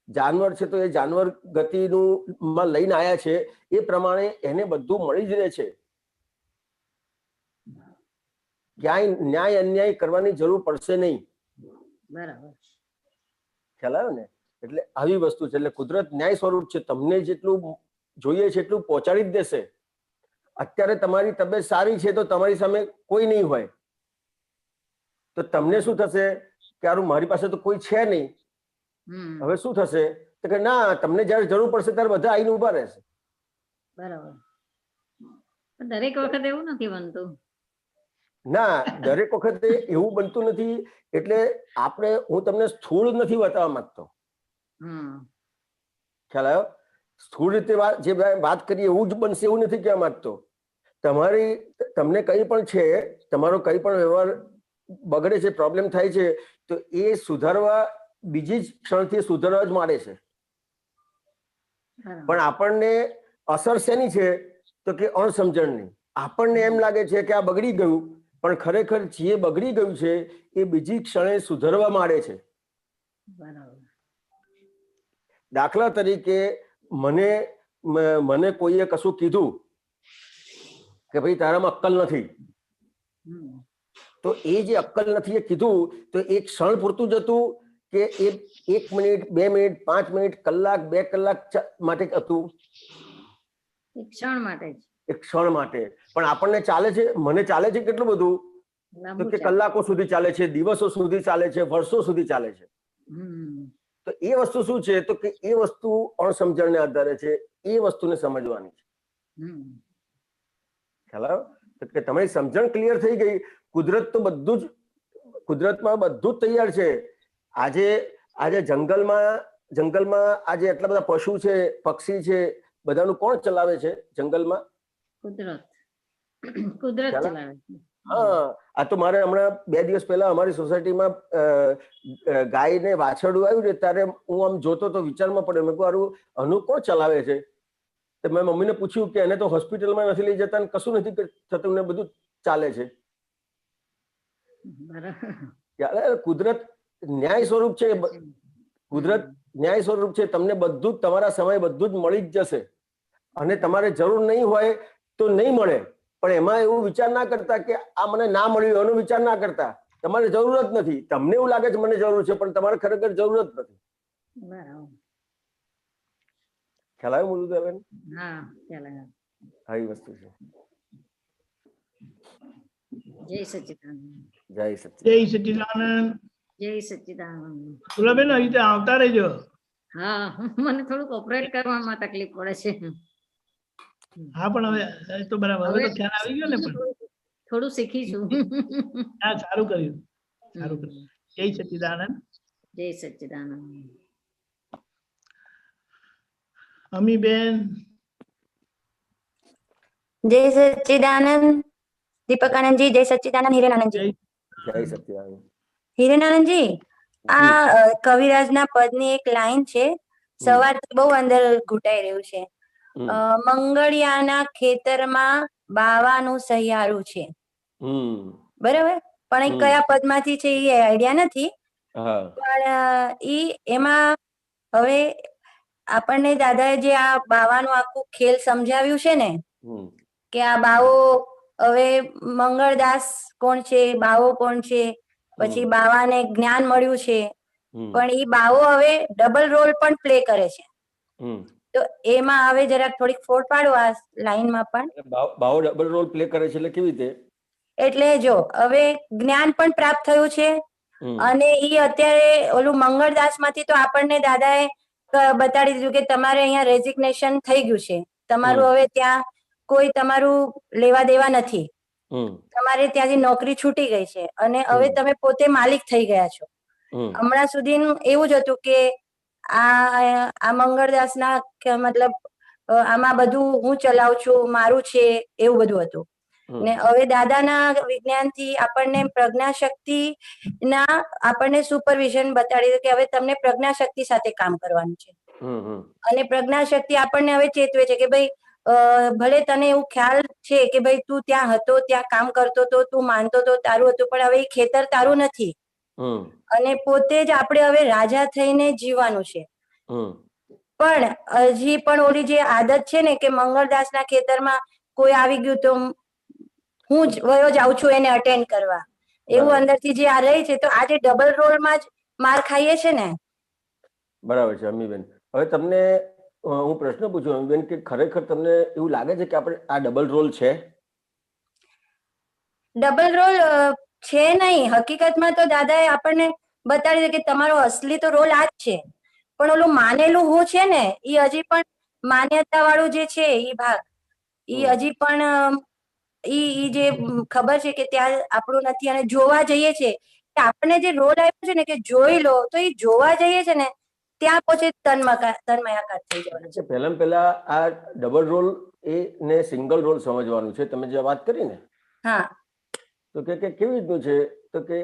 જાનવર છે તો એ જાનવર ગતિનું માં લઈને આવ્યા છે, એ પ્રમાણે એને બધું મળી જ રહે છે. ક્યાંય ન્યાય અન્યાય કરવાની જરૂર પડશે નહીં. બરાબર. ખ્યાલ આવ્યો ને? એટલે આવી વસ્તુ છે. એટલે કુદરત ન્યાય સ્વરૂપ છે. તમને જેટલું જોઈએ છે એટલું પહોંચાડી જ દેશે. અત્યારે તમારી તબિયત સારી છે તો તમારી સામે કોઈ નહીં હોય તો તમને શું થશે કે યાર મારી પાસે તો કોઈ છે નહીં, હવે શું થશે? તો કે ના, તમને જયારે જરૂર પડશે ત્યારે બધા આવીને ઉભા રહેશે. બરાબર. દરેક વખતે એવું નથી બનતું. ના, દરેક વખતે એવું બનતું નથી. એટલે હું તમને સ્થૂળ નથી બતાવવા માંગતો. ખ્યાલ આવ્યો? સ્થૂળ રીતે જે વાત કરીએ એવું જ બનશે એવું નથી કહેવા માંગતો. તમને કંઈ પણ છે, તમારો કંઈ પણ વ્યવહાર બગડે છે, પ્રોબ્લેમ થાય છે, તો એ સુધારવા બીજી જ ક્ષણથી સુધારવા જ માંડે છે. પણ આપણને અસર શેની છે? તો કે અણસમજણની. આપણને એમ લાગે છે કે આ બગડી ગયું, પણ ખરેખર જે બગડી ગયું છે એ બીજી ક્ષણે સુધારવા માંડે છે. દાખલા તરીકે મને કોઈએ કશું કીધું કે ભાઈ તારામાં અક્કલ નથી, તો એ જે અક્કલ નથી એ કીધું તો એક ક્ષણ પૂરતું જ હતું કે એ 1 મિનિટ, 2 મિનિટ, 5 મિનિટ, કલાક, 2 કલાક માટે હતું? એક ક્ષણ માટે જ. એક ક્ષણ માટે. પણ આપણને ચાલે છે, મને ચાલે છે કેટલું બધું? તો કે કલાકો સુધી ચાલે છે, દિવસો સુધી ચાલે છે, વર્ષો સુધી ચાલે છે. તો એ વસ્તુ શું છે? તો કે એ વસ્તુ અણસમજણને આધારે છે. એ વસ્તુને સમજવાની છે. ખ્યાલ આવ્યો? તો કે તમારી સમજણ ક્લિયર થઈ ગઈ. કુદરતમાં બધું જ તૈયાર છે. આજે જંગલમાં આજે એટલા બધા પશુ છે, પક્ષી છે, બધાનું કોણ ચલાવે છે જંગલમાં? કુદરત ચલાવે છે. હા, આ તો મારે હમણાં 2 દિવસ પહેલા અમારી સોસાયટીમાં ગાય ને વાછરડું આવ્યું ને ત્યારે હું આમ જોતો તો વિચારમાં પડ્યો, મેં કહ્યું આનું કોણ ચલાવે છે? તો મેં મમ્મીને પૂછ્યું કે એને તો હોસ્પિટલમાં નથી લઈ જતા ને કશું નથી થતું ને બધું ચાલે છે. કુદરત ન્યાય સ્વરૂપ છે. કુદરત ન્યાય સ્વરૂપ છે. તમને બધું જ તમારા સમય બધું જ મળી જ જશે. અને તમારે જરૂર નહીં હોય તો નહીં મળે, પણ એમાં એવું વિચાર ના કરતા કે આ મને ના મળ્યું એનો વિચાર ના કરતા. તમારે જરૂર જ નથી. તમને એવું લાગે છે મને જરૂર છે, પણ તમારે ખરેખર જરૂર જ નથી. ખ્યાલ આવ્યો મુરુદાબેન? આવી વસ્તુ છે. જય સચ્ચિદાનંદ. જય સચ્ચિદાનંદ. જય સચ્ચિદાનંદ. ફૂલાબેન આવી રીતે આવતા રહેજો. હા, મને થોડુંક ઓપરેટ કરવામાં તકલીફ પડે છે. હા, પણ હવે તો બરાબર, હવે તો ખ્યાલ આવી ગયો ને. પણ થોડું શીખી છું. હા, સારું કર્યું. જય સચ્ચિદાનંદ. જય સચ્ચિદાનંદ. અમીબેન. જય સચ્ચિદાનંદ. દીપકાનંદજી, જય સચ્ચિદાનંદ. હિરેનાનંદજી, જય સચ્ચિદાનંદ. હિરેનાનંદજી, આ કવિરાજના પદની એક લાઈન છે, સવારથી બહુ અંદર ઘૂંટાઈ રહ્યું છે. મંગળિયાના ખેતરમાં બાવાનું સહિયારું છે. બરાબર? પણ એ કયા પદમાંથી છે એ આઈડિયા નથી. પણ એમાં હવે આપણને દાદાએ જે આ બાવાનું આખું ખેલ સમજાવ્યું છે ને, કે આ બાવો હવે મંગળદાસ કોણ છે, બાવો કોણ છે, પછી બાવાને જ્ઞાન મળ્યું છે, પણ એ બાવો હવે ડબલ રોલ પણ પ્લે કરે છે. તો એમાં હવે જરાક થોડીક ફોડ પાડો આ લાઈનમાં પણ. બાવો ડબલ રોલ પ્લે કરે છે એટલે કેવી રીતે? એટલે જો હવે જ્ઞાન પણ પ્રાપ્ત થયું છે અને ઈ અત્યારે ઓલું મંગળદાસ માંથી તો આપણને દાદાએ બતાડી દીધું કે તમારે અહીંયા રેઝિગ્નેશન થઈ ગયું છે, તમારું હવે ત્યાં કોઈ તમારું લેવા દેવા નથી, તમારે ત્યાંથી નોકરી છૂટી ગઈ છે અને હવે તમે પોતે માલિક થઈ ગયા છો. હમણાં સુધી એવું જ હતું કે આ મંગળદાસના મતલબ આમાં બધું હું ચલાવું છું, મારું છે, એવું બધું હતું. ને હવે દાદાના વિજ્ઞાનથી આપણને પ્રજ્ઞાશક્તિ ના આપણને સુપરવિઝન બતાડી કે હવે તમને પ્રજ્ઞાશક્તિ સાથે કામ કરવાનું છે. અને પ્રજ્ઞાશક્તિ આપણને હવે ચેતવે છે કે ભાઈ ભલે તને એવું ખ્યાલ છે કે ભાઈ તું ત્યાં હતો, ત્યાં કામ કરતો હતો, તું માનતો હતો, તારું હતું, પણ હવે એ ખેતર તારું નથી અને પોતે જ આપણે હવે રાજા થઈને જીવવાનું છે. પણ હજી પણ ઓલી જે આદત છે ને કે મંગળદાસના ખેતરમાં કોઈ આવી ગયું તો હું જ વયો જાઉં છું એને અટેન્ડ કરવા, એવું અંદરથી જે આ રહી છે, તો આજે ડબલ રોલમાં જ માર ખાઈએ છે ને. બરાબર છે અમીબેન. હવે તમને હું પ્રશ્ન પૂછું અમીબેન કે ખરેખર તમને એવું લાગે છે કે આપણે આ ડબલ રોલ છે? ડબલ રોલ છે નહીં, હકીકતમાં તો દાદાએ આપણને બતાડી કે તમારો અસલી તો રોલ આ જ છે, પણ ઓલું માનેલું હું છે ને એ હજી પણ માન્યતા વાળું જે છે એ ભાગ એ હજી પણ ઈ જે ખબર છે કે ત્યાં આપણું નથી અને જોવા જઈએ છે કે આપણને જે રોલ આપ્યો છે ને કે જોઈ લો, તો એ જોવા જઈએ છે ને ત્યાં પછી તન્મયાકાર થઈ જવાનું છે. પહેલા આ ડબલ રોલ ને સિંગલ રોલ સમજવાનું છે. તમે જે વાત કરી ને, હા, તો કે કેવી રીતનું છે, તો કે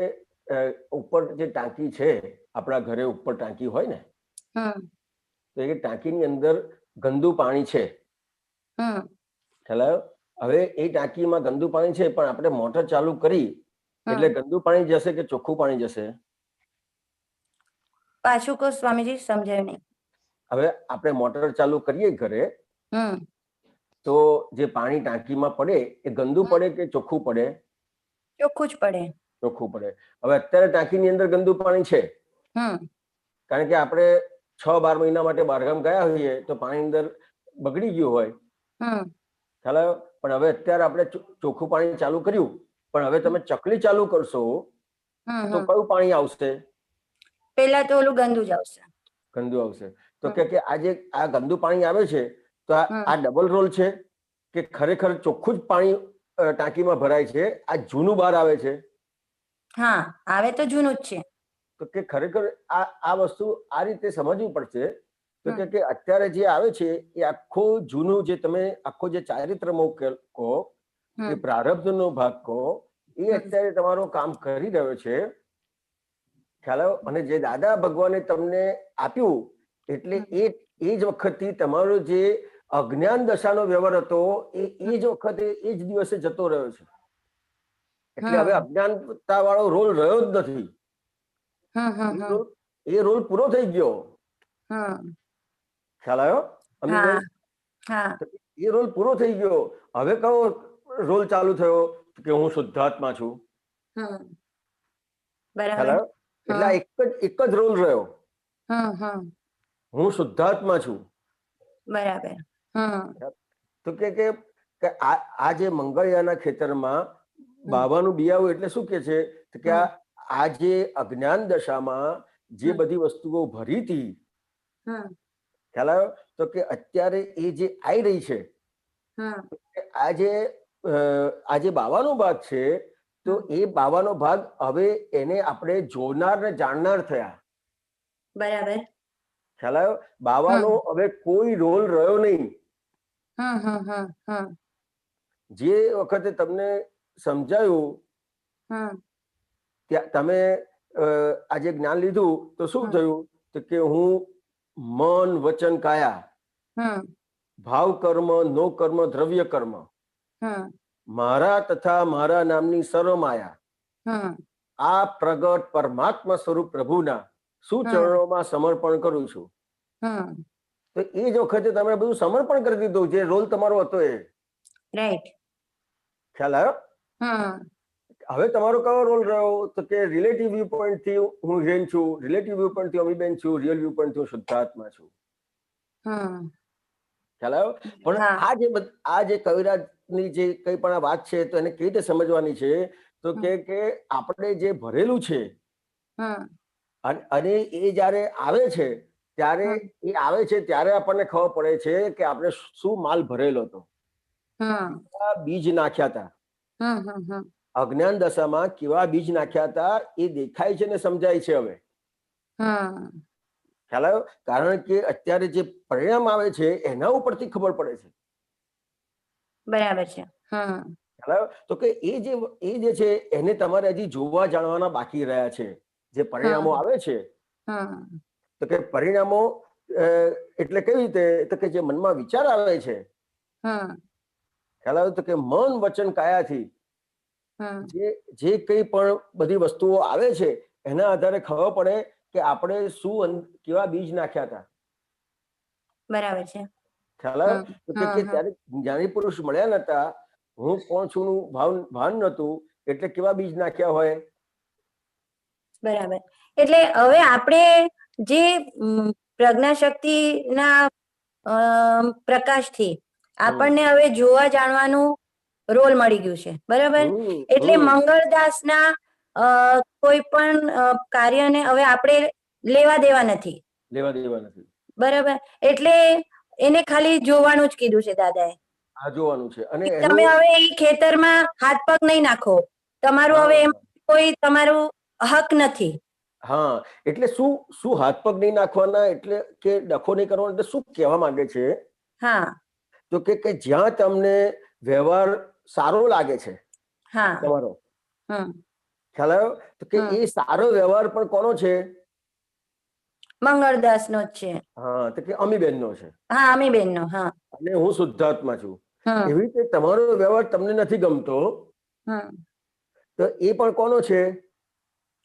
ઉપર જે ટાંકી છે આપણા ઘરે ઉપર ટાંકી હોય ને, તો એ ટાંકીની અંદર ગંદુ પાણી છે, ખ્યાલ આવ્યો? હવે એ ટાંકીમાં ગંદુ પાણી છે પણ આપણે મોટર ચાલુ કરી એટલે ગંદુ પાણી જશે કે ચોખ્ખું પાણી જશે? પાછું કહો સ્વામીજી, સમજાયું નહીં. હવે આપણે મોટર ચાલુ કરીએ ઘરે તો જે પાણી ટાંકીમાં પડે એ ગંદુ પડે કે ચોખ્ખું પડે? ચોખ્ખું જ પડે. ચોખ્ખું પડે. હવે અત્યારે ટાંકીની અંદર ગંદુ પાણી છે કારણ કે આપણે 6-12 મહિના માટે બહારગામ ગયા હોઈએ તો પાણી અંદર બગડી ગયું હોય, ખ્યાલ આવ્યો? પણ હવે અત્યારે આપણે ચોખ્ખું પાણી ચાલુ કર્યું, પણ હવે તમે ચકલી ચાલુ કરશો તો કયું પાણી આવશે? પેલા તો ઓલું ગંદુ જ આવશે. ગંદુ આવશે. તો કે આ ગંદુ પાણી આવે છે તો આ ડબલ રોલ છે કે ખરેખર ચોખ્ખું જ પાણી ટાંકીમાં ભરાય છે, આ જૂનું બહાર આવે છે? હા, આવે તો જૂનું જ છે. તો કે ખરેખર આ વસ્તુ આ રીતે સમજવું પડશે. તો કે અત્યારે જે આવે છે એ આખું જૂનું જે તમે આખો જે ચારિત્રમો કહો કે પ્રારબ્ધનો ભાગ કહો એ અત્યારે તમારું કામ કરી રહ્યો છે, ખ્યાલ આવ્યો? અને જે દાદા ભગવાને તમને આપ્યું એટલે એ જ વખતથી તમારો જે અજ્ઞાન દશાનો વ્યવહાર હતો એ જ વખતે એ જ દિવસે જતો રહ્યો છે. એટલે હવે અજ્ઞાનતા વાળો રોલ રહ્યો જ નથી, એ રોલ પૂરો થઈ ગયો, ખ્યાલ આવ્યો? એ રોલ પૂરો થઈ ગયો. હવે કયો રોલ ચાલુ થયો કે હું શુદ્ધાત્મા છું, ખ્યાલ આવ્યો? એટલે એક જ રોલ રહ્યો, હું શુદ્ધાત્મા છું. બરાબર. તો કે આ જે મંગળયાના ખેતરમાં બાવાનું બિયાવું એટલે શું કે છે કે આ જે અજ્ઞાન દશામાં જે બધી વસ્તુઓ ભરી હતી, ખ્યાલ આવ્યો? તો કે અત્યારે એ જે આવી રહી છે, આ જે બાવાનો ભાગ છે, તો એ બાવાનો ભાગ હવે એને આપણે જોનાર ને જાણનાર થયા. બરાબર. ખ્યાલ આવ્યો? બાવાનો હવે કોઈ રોલ રહ્યો નહીં. જે વખતે તમને સમજાયું તમે આજે જ્ઞાન લીધું તો શું થયું? તો કે હું મન વચન કાયા ભાવ કર્મ નો કર્મ દ્રવ્ય કર્મ મારા તથા મારા નામની સર્વમાયા આ પ્રગટ પરમાત્મા સ્વરૂપ પ્રભુના સુચરણોમાં સમર્પણ કરું છું. તો એ જ વખતે તમે બધું સમર્પણ કરી દીધું જે રોલ તમારો હતો એ. રાઈટ. ખ્યાલ આવ્યો? હવે તમારો કયો રોલ રહ્યો? તો કે રિલેટિવ વ્યૂ પોઈન્ટ થી હું હિરેન છું, રિલેટિવ વ્યૂ પોઈન્ટ થી અમીબેન છું, રિયલ વ્યૂ પોઈન્ટ થી હું શુદ્ધાત્મા છું. ખ્યાલ આવ્યો? પણ આ જે કવિરાજની જે કઈ પણ આ વાત છે તો એને કેવી રીતે સમજવાની છે? તો કે આપણે જે ભરેલું છે અને એ જયારે આવે છે ત્યારે એ આવે છે ત્યારે આપણને ખબર પડે છે કે આપણે શું માલ ભરેલો હતો, કેવા બીજ નાખ્યા હતા, અજ્ઞાન દશામાં કેવા બીજ નાખ્યા હતા એ દેખાય છે ને સમજાય છે હવે. ખ્યાલ આવ્યો? કારણ કે અત્યારે જે પરિણામ આવે છે એના ઉપરથી ખબર પડે છે. બરાબર છે. ખ્યાલ આવ્યો? તો કે એ જે છે એને તમારે હજી જોવા જાણવાના બાકી રહ્યા છે. જે પરિણામો આવે છે તો કે પરિણામો એટલે કેવી રીતે, તો કે જે મનમાં વિચાર આવે છે, ખ્યાલ આવ્યો? તો કે મન વચન કાયાથી જે કઈ પણ બધી વસ્તુઓ આવે છે એના આધારે ખબર પડે કે આપણે શું કેવા બીજ નાખ્યા હતા. બરાબર છે. ખ્યાલ આવ્યો? તો કે ત્યારે જ્ઞાની પુરુષ મળ્યા નતા, હું કોણ છું નું ભાન નતું, એટલે કેવા બીજ નાખ્યા હોય. બરાબર. એટલે હવે આપણે જે પ્રજ્ઞા શક્તિના પ્રકાશથી આપણને હવે જોવા જાણવાનું રોલ મળી ગયું છે, બરાબર? એટલે મંગળદાસના કોઈ પણ કાર્યને હવે આપણે લેવા દેવા નથી. બરાબર. એટલે એને ખાલી જોવાનું જ કીધું છે દાદાએ. આ જોવાનું છે. અને તમે હવે એ ખેતરમાં હાથ પગ નહીં નાખો, તમારું હવે એમ કોઈ તમારું હક નથી. હા, એટલે શું હાથ પગ નહીં નાખવાના એટલે કે ડખો નહીં કરવાનો એટલે શું કહેવા માંગે છે? હા, તો કે જ્યાં તમને વ્યવહાર સારો લાગે છે તમારો, ખ્યાલ આવ્યો? તો કે એ સારો વ્યવહાર પણ કોનો છે? મંગળદાસ નો જ છે. હા, તો કે અમીબેન નો છે. હા, અમીબેન નો. હા, અને હું શુદ્ધાત્મા છું. એવી રીતે તમારો વ્યવહાર તમને નથી ગમતો તો એ પણ કોનો છે?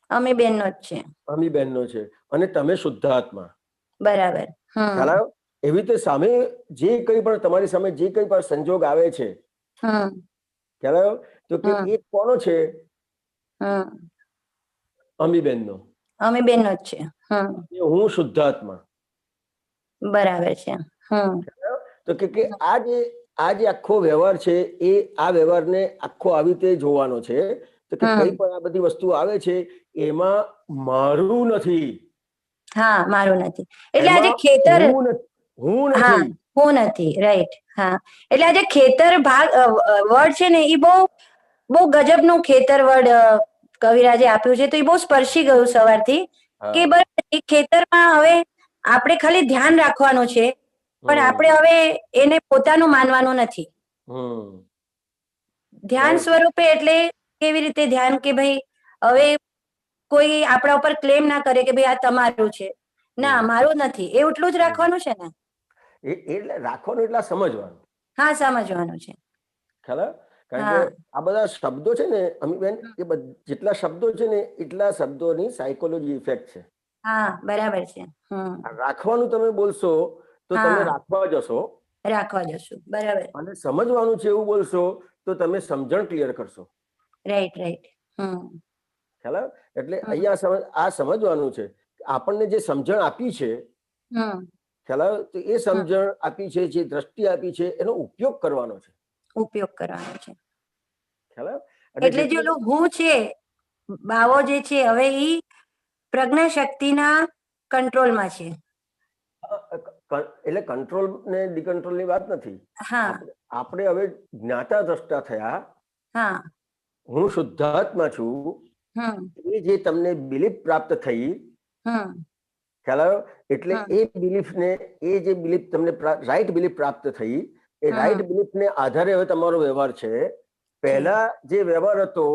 અમીબેન નો જ છે. અમીબેન નો છે. અને તમે શુદ્ધાત્મા. બરાબર. ખ્યાલ આવ્યો? એવી રીતે સામે જે કઈ પણ તમારી સામે જે કઈ પણ સંજોગ આવે છે, ખ્યાલ આવ્યો? તો કે એ કોનો છે? અમીબેન નો. અમીબેન નો જ છે. હું શુદ્ધાત્મા. બરાબર છે. તો કે આ જે આખો વ્યવહાર છે એ આ વ્યવહારને આખો આવી રીતે જોવાનો છે. તો કે કઈ પણ આ બધી વસ્તુ આવે છે એમાં મારું નથી. હા, મારું નથી. એટલે આજે ખેતર હું નથી. રાઈટ. હા, એટલે આજે ખેતર ભાગ વર્ડ છે ને એ બહુ ગજબનું ખેતર વર્ડ કવિરાજે આપ્યું છે. તો એ બહુ સ્પર્શી ગયું સવારથી કે બરાબર એ ખેતરમાં હવે આપણે ખાલી ધ્યાન રાખવાનું છે, પણ આપણે હવે એને પોતાનું માનવાનું નથી. ધ્યાન સ્વરૂપે એટલે કેવી રીતે ધ્યાન કે ભાઈ હવે કોઈ આપણા ઉપર ક્લેમ ના કરે કે ભાઈ આ તમારું છે, ના મારું નથી, એ એટલું જ રાખવાનું છે ને. એટલે રાખવાનું એટલે સમજવાનું. હા, સમજવાનું છે. ખ્યાલ? કારણ કે આ બધા શબ્દો છે ને અમીબેન, એ જેટલા શબ્દો છે ને એટલા શબ્દોની સાયકોલોજી ઇફેક્ટ છે. હા, બરાબર છે. રાખવાનું તમે બોલશો તો તમે રાખવા જશો. બરાબર. અને સમજવાનું છે એવું બોલશો તો તમે સમજણ ક્લિયર કરશો. રાઈટ. ખ્યાલ? એટલે અહીંયા આ સમજવાનું છે. આપણને જે સમજણ આપી છે, ખ્યાલ? તો એ સમજણ આપી છે, જે દ્રષ્ટિ આપી છે એનો ઉપયોગ કરવાનો છે. ખ્યાલ? એટલે જે હું છે બાવો જે છે હવે ઈ પ્રજ્ઞા શક્તિના કંટ્રોલમાં છે. એટલે કંટ્રોલ ને ડિકન્ટ્રોલ ની વાત નથી. આપણે હવે જ્ઞાતા દ્રષ્ટા થયા. હું શુદ્ધાત્મા છું. એ જે તમને બિલીફ પ્રાપ્ત થઈ, ખ્યાલ આવ્યો? એટલે એ જે બિલીફ તમને રાઈટ બિલીફ પ્રાપ્ત થઈ, એ રાઈટ બિલીફ ને આધારે હવે તમારો વ્યવહાર છે. પહેલા જે વ્યવહાર હતો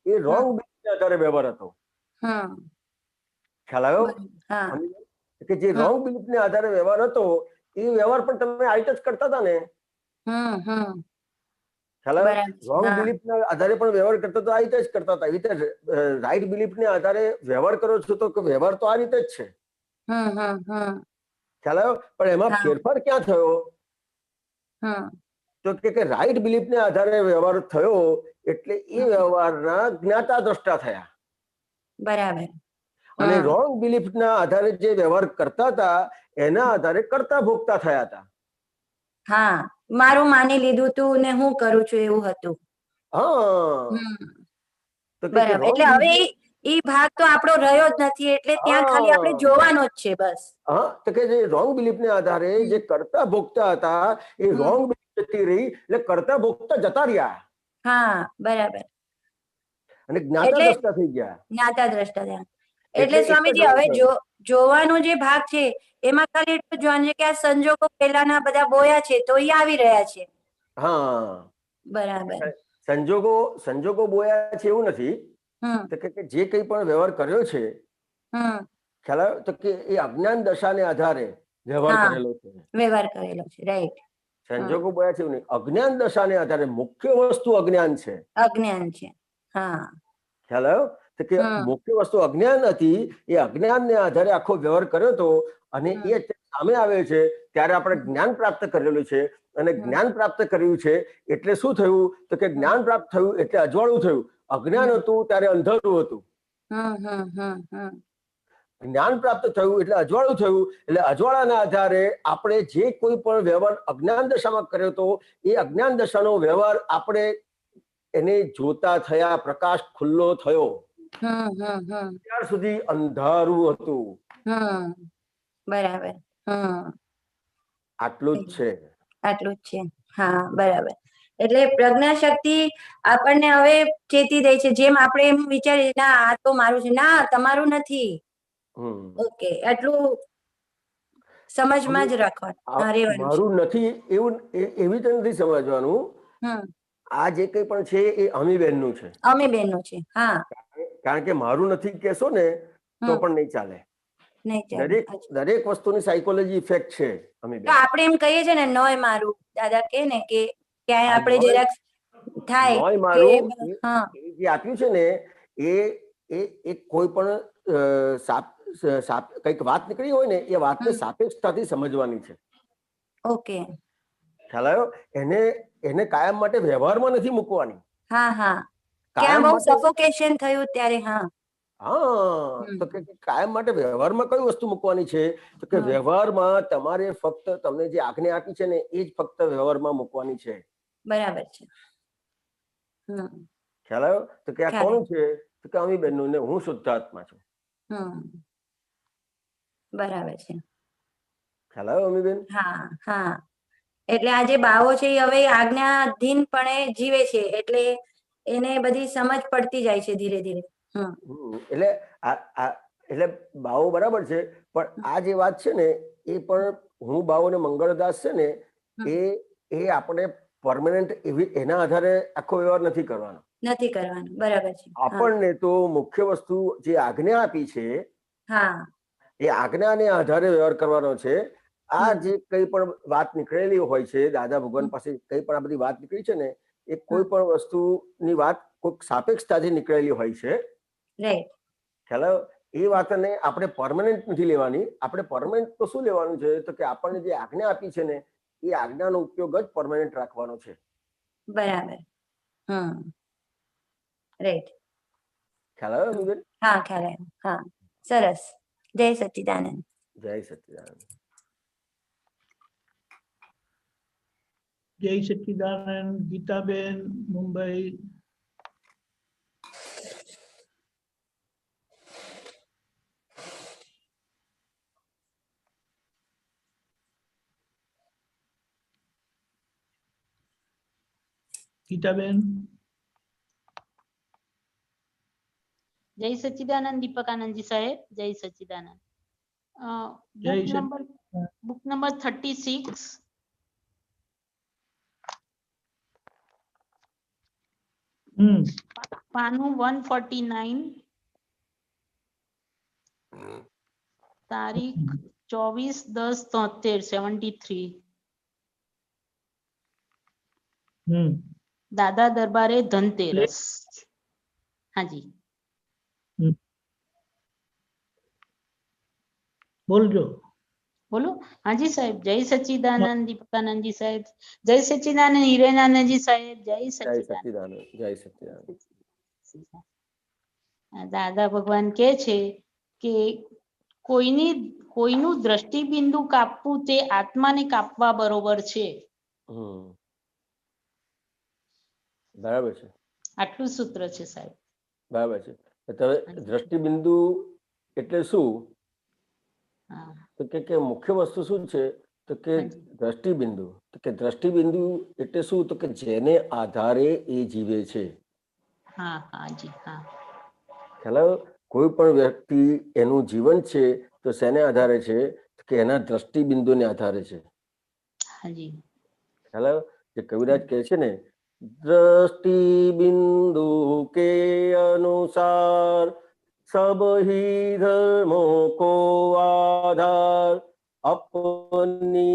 એ રોંગ બિલીફ ને આધારે વ્યવહાર હતો. ખ્યાલ આવ્યો? કે જે રોંગ બિલીફ ને આધારે વ્યવહાર હતો એ વ્યવહાર પણ તમે આઈટ જ કરતા હતા ને. ખ્યાલ આવ્યો? રોંગ બિલીફ ના આધારે પણ વ્યવહાર કરતા તો આ રીતે જ કરતા હતા. એવી રીતે રાઈટ બિલીફ ને આધારે વ્યવહાર કરો છો તો વ્યવહાર તો આ રીતે જ છે. ખ્યાલ આવ્યો? પણ એમાં ફેરફાર ક્યાં થયો? તો કે રાઈટ બિલીફ ને આધારે વ્યવહાર થયો એટલે એ વ્યવહારના જ્ઞાતા દ્રષ્ટા થયા. બરાબર. અને રોંગ બિલીફ ના આધારે જે વ્યવહાર કરતા હતા એના આધારે કરતા ભોગતા થયા હતા. હા, મારું માની લીધું તું ને હું કરું છું એવું હતું. હા, બરાબર. એટલે હવે એ ભાગ તો આપણો રહ્યો જ નથી, એટલે ત્યાં ખાલી આપણે જોવાનો જ છે બસ. હા, તો કે જે રોંગ બિલીફ ને આધારે જે કરતા ભોગતા હતા એ રોંગ બિલીફ જતી રહી, એટલે કરતા ભોગતા જતા રહ્યા. હા, બરાબર. અને જ્ઞાતા દ્રષ્ટા થઈ ગયા. જ્ઞાતા દ્રષ્ટા થયા. એટલે એટલે સ્વામીજી એક જ હવે જોવાનો જે ભાગ છે એમાં ખાલી એટલું જોવાનું છે કે આ સંજોગો પહેલાના બધા બોયા છે તો એ આવી રહ્યા છે. હા, બરાબર. સંજોગો બોયા છે એવું નથી. તો કે જે કંઈ પણ વ્યવહાર કર્યો છે ખ્યાલ આવ્યો, તો કે એ અજ્ઞાન દશાને આધારે વ્યવહાર કરેલો છે. વ્યવહાર કરેલો છે, રાઈટ. સંજોગો બોયા છે એવું નહીં, અજ્ઞાન દશાને આધારે. મુખ્ય વસ્તુ અજ્ઞાન છે. અજ્ઞાન છે. હા, ખ્યાલ આવ્યો. તો કે મુખ્ય વસ્તુ અજ્ઞાન હતી, એ અજ્ઞાનને આધારે આખો વ્યવહાર કર્યો હતો, અને એ સામે આવે છે ત્યારે આપણે જ્ઞાન પ્રાપ્ત કરેલું છે. અને જ્ઞાન પ્રાપ્ત કર્યું છે એટલે શું થયું? તો કે જ્ઞાન પ્રાપ્ત થયું એટલે અજવાળું થયું. અજ્ઞાન હતું ત્યારે અંધારું હતું. જ્ઞાન પ્રાપ્ત થયું એટલે અજવાળું થયું. એટલે અજવાળાના આધારે આપણે જે કોઈ પણ વ્યવહાર અજ્ઞાન દશામાં કર્યો હતો, એ અજ્ઞાન દશાનો વ્યવહાર આપણે એને જોતા થયા, પ્રકાશ ખુલ્લો થયો. ત્યાર સુધી અંધારું હતું. બરાબર. આટલું જ છે. આટલું જ છે. હા, બરાબર. એટલે પ્રજ્ઞા શક્તિ આપણને હવે ચેતી દે છે. જેમ આપણે એમ વિચારીએ ના આ તો મારું છે, ના તમારું નથી. ઓકે, આટલું સમજમાં જ રાખવાનું. મારું નથી એવું એવી રીતે નથી સમજવાનું. આ જે કંઈ પણ છે એ અમીબેન નું છે. અમીબેન નું છે. હા, કારણ કે મારું નથી કેશો ને તો પણ નહીં ચાલે. દરેક વસ્તુની સાયકોલોજી ઇફેક્ટ છે. આપણે એમ કહીએ છીએ ને નોય મારું, દાદા કે ને કે ક્યાંય આપણે જરાક થાય નોય મારું જે આપ્યું છે ને એ કોઈ પણ કઈક વાત નીકળી હોય ને એ વાતને સાપેક્ષતાથી સમજવાની છે. ઓકે, ખ્યાલ આવ્યો? એને કાયમ માટે વ્યવહારમાં નથી મૂકવાની. હા હા, ક્યાં બહુ સફોકેશન થયું ત્યારે. હા હા, તો કે કાયમ માટે વ્યવહારમાં કઈ વસ્તુ મૂકવાની છે? તો કે વ્યવહારમાં તમારે ફક્ત તમને જે આજ્ઞા આપી છે ને એ જ ફક્ત વ્યવહારમાં મૂકવાની છે. બરાબર છે. ખ્યાલ આવ્યો? તો કે આ કોણ છે? તો કે અમીબેન નું ને હું શુદ્ધાત્મા છું. બરાબર છે. ખ્યાલ આવ્યો અમીબેન? હા હા, એટલે આ જે બાવો છે એ હવે આજ્ઞાધીનપણે જીવે છે, એટલે એને બધી સમજ પડતી જાય છે ધીરે ધીરે. એટલે બાવો બરાબર છે, પણ આ જે વાત છે ને એ પણ હું બાવો ને મંગળદાસ છે ને એ આપણે પરમાનન્ટ એવી એના આધારે આખો વ્યવહાર નથી કરવાનો. બરાબર છે. આપણને તો મુખ્ય વસ્તુ જે આજ્ઞા આપી છે એ આજ્ઞાને આધારે વ્યવહાર કરવાનો છે. આ જે કઈ પણ વાત નીકળેલી હોય છે દાદા ભગવાન પાસે, કઈ પણ આ બધી વાત નીકળી છે ને એ કોઈ પણ વસ્તુની વાત કોઈક સાપેક્ષતાથી નીકળેલી હોય છે. ખ્યાલ આવ્યો? એ વાતને આપણે પરમાનન્ટ નથી લેવાની. આપણે પરમાનન્ટ તો શું લેવાનું છે? તો કે આપણને જે આજ્ઞા આપી છે ને એ આજ્ઞાનો ઉપયોગ જ પરમાનન્ટ રાખવાનો છે. બરાબર. રાઈટ. ખ્યાલ આવ્યો બેન? હા, ખ્યાલ આવ્યો. હા, સરસ. જય સચ્ચિદાનંદ. જય સચ્ચિદાનંદ. જય સચ્ચિદાનંદ. ગીતાબેન, મુંબઈ. ગીતાબેન. જય સચ્ચિદાનંદ દીપકાનંદજી સાહેબ. જય સચ્ચિદાનંદ. Book number 36. પાનું 149, તારીખ 24/10/73. દાદા દરબારે ધનતેરસ. હાજી બોલજો. બોલો. હાજી સાહેબ. જય સચ્ચિદાનંદ દીપકાનંદજી સાહેબ. જય સચ્ચિદાનંદ હિરેનાનંદજી સાહેબ. જય સચ્ચિદાનંદ. જય સચ્ચિદાનંદ. દાદા ભગવાન કે છે કે કોઈનું દ્રષ્ટિબિંદુ કાપવું તે આત્માને કાપવા બરોબર છે. બરાબર છે. આટલું સૂત્ર છે સાહેબ. બરાબર છે. તો દ્રષ્ટિબિંદુ એટલે શું? હા તો કે મુખ્ય વસ્તુ શું છે? તો કે હાજી. દ્રષ્ટિબિંદુ, તો કે દ્રષ્ટિબિંદુ એટલે શું? તો કે જેને આધારે એ જીવે છે. હા હાજી હા ખ્યાલ આવ્યો? કોઈ પણ વ્યક્તિ એનું જીવન છે તો શેને આધારે છે? કે એના દ્રષ્ટિબિંદુને આધારે છે. હાજી ખ્યાલ આવ્યો? જે કવિરાજ કહે છે ને, દ્રષ્ટિબિંદુ કે અનુસાર सब ही धर्मों को आधार अपनी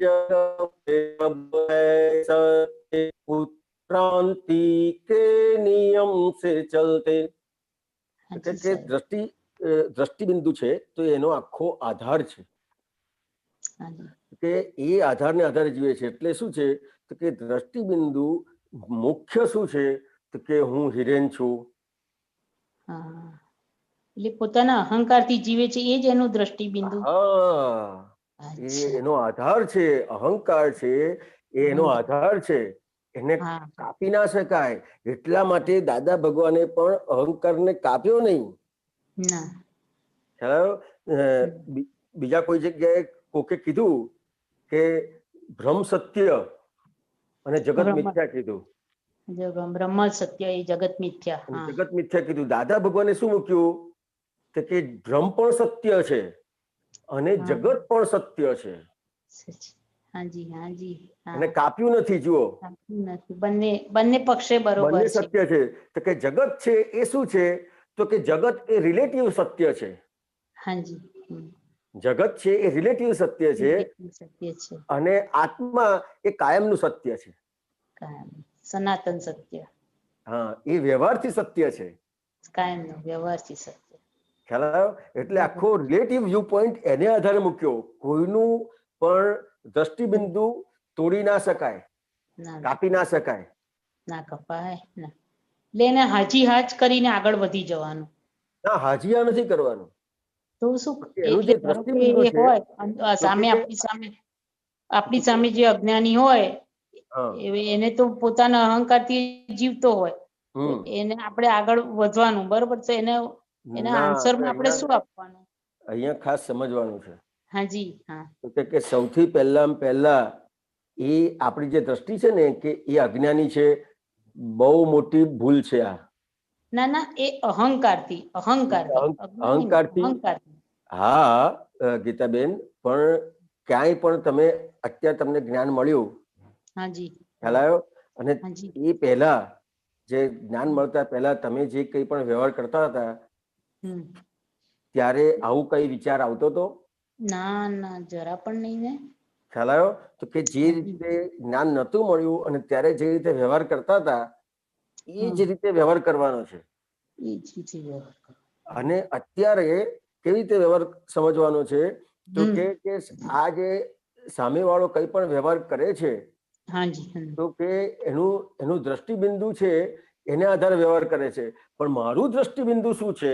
जगह उत्क्रांति के नियम से चलते. હાજી કે સાહેબ દ્રષ્ટિબિંદુ છે તો એનો આખો આધાર છે હાજી કે એ આધારને આધારે જીવે છે. એટલે શું છે? તો કે દ્રષ્ટિબિંદુ મુખ્ય શું છે? તો કે હું હિરેન છું. હા એટલે પોતાના અહંકારથી જીવે છે એ જ એનું દ્રષ્ટિબિંદુ. હા, એ અચ્છા એનો આધાર છે. અહંકાર છે એ એનો હમ. આધાર છે. એને હા કાપી ના શકાય. એટલા માટે દાદા ભગવાને પણ અહંકારને કાપ્યો નહીં. ના ખ્યાલ આવ્યો? બીજા કોઈ જગ્યાએ કોકે કીધું કે બ્રહ્મ સત્ય અને જગત મિથ્યા કીધું. બ્રહ્મ સત્ય એ જગત મિથ્યા. અને હા જગત મિથ્યા કીધું. દાદા ભગવાને શું મૂક્યું? તો કે બ્રહ્મ પણ સત્ય છે અને હા. જગત પણ સત્ય છે. હાજી હાજી હા એને કાપ્યું નથી. જુઓ, સાચું નથી. બંને બંને પક્ષે બરોબર બંને છે. સત્ય છે. તો કે જગત છે એ શું છે? તો કે જગત એ રિલેટિવ સત્ય છે. હાજી જગત છે એ રિલેટિવ સત્ય છે સત્ય છે અને આત્મા એ કાયમનું સત્ય છે. કાયમ સનાતન સત્ય હા, એ વ્યવહારથી સત્ય છે. કાયમનો વ્યવહારથી સત્ય. ખ્યાલ આવ્યો? એટલે આખો રિલેટિવ વ્યૂ પોઈન્ટ એને આધારે મૂક્યો. કોઈનું પણ દ્રષ્ટિબિંદુ તોડી ના શકાય, ના કાપી ના શકાય. ના કપાય ના. એટલે એને હાજી હાજ કરીને આગળ વધી જવાનું. ના, હાજીયા નથી કરવાનું. તો શું એનું એટલે જે ધારો કે દ્રષ્ટિબિંદુ એ છે હોય તો સામે કે આપણી સામે જે અજ્ઞાની હોય હા, એને તો પોતાના અહંકારથી જીવતો હોય એને આપણે આગળ વધવાનું બરોબર છે. એના ના, આન્સરમાં આપણે શું આપવાનું? અહીંયા ખાસ સમજવાનું છે. હાજી હા તો કે સૌથી પહેલા એ આપણી જે દ્રષ્ટિ છે ને કે એ અજ્ઞાની છે. બહુ મોટી ભૂલ છે આ. ના ના એ અહંકારથી અહંકારથી. અહંકારથી હા ગીતાબેન, પણ ક્યાંય પણ તમે અત્યારે તમને જ્ઞાન મળ્યું, હાજી ખ્યાલ આવ્યો? અને હાજી એ પહેલા જે જ્ઞાન મળતા પહેલા તમે જે કંઈ પણ વ્યવહાર કરતા હતા ત્યારે આવું કઈ વિચાર આવતો હતો? ના ના જરા પણ નહીં ને. ખ્યાલ આવ્યો? તો કે જે રીતે જ્ઞાન નહોતું મળ્યું અને ત્યારે જે રીતે વ્યવહાર કરતા હતા એ જ રીતે વ્યવહાર કરવાનો છે. અને અત્યારે કેવી રીતે વ્યવહાર સમજવાનો છે? તો કે આ જે સામેવાળો કઈ પણ વ્યવહાર કરે છે તો કે એનું દ્રષ્ટિબિંદુ છે એને આધારે વ્યવહાર કરે છે. પણ મારું દ્રષ્ટિબિંદુ શું છે?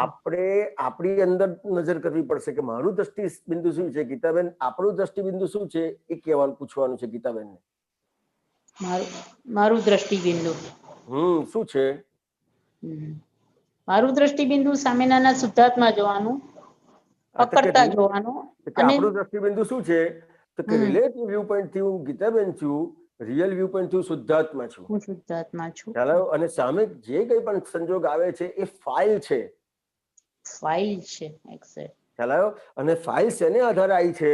આપણે આપણી અંદર નજર કરવી પડશે કે મારું દ્રષ્ટિબિંદુ શું છે. ગીતાબેન, આપણું દ્રષ્ટિબિંદુ શું છે એ કહેવાનું પૂછવાનું છે ગીતાબેનને. મારું દ્રષ્ટિબિંદુ શું છે? મારું દ્રષ્ટિબિંદુ સામેના શુદ્ધાત્મા જોવાનું, અકર્તા જોવાનું. અને આપણું દ્રષ્ટિબિંદુ શું છે? તો કે રિલેટિવ વ્યૂ પોઈન્ટ થી હું ગીતાબેન છું, રિયલ વ્યૂ પોઈન્ટ થી શુદ્ધાત્મા છું. હું શુદ્ધાત્મા છું. ચાલો, અને સામે જે કઈ પણ સંજોગ આવે છે એ ફાઇલ છે. ફાઇલ છે. ખ્યાલ આવ્યો? અને ફાઇલ શેને આધારે આવી છે?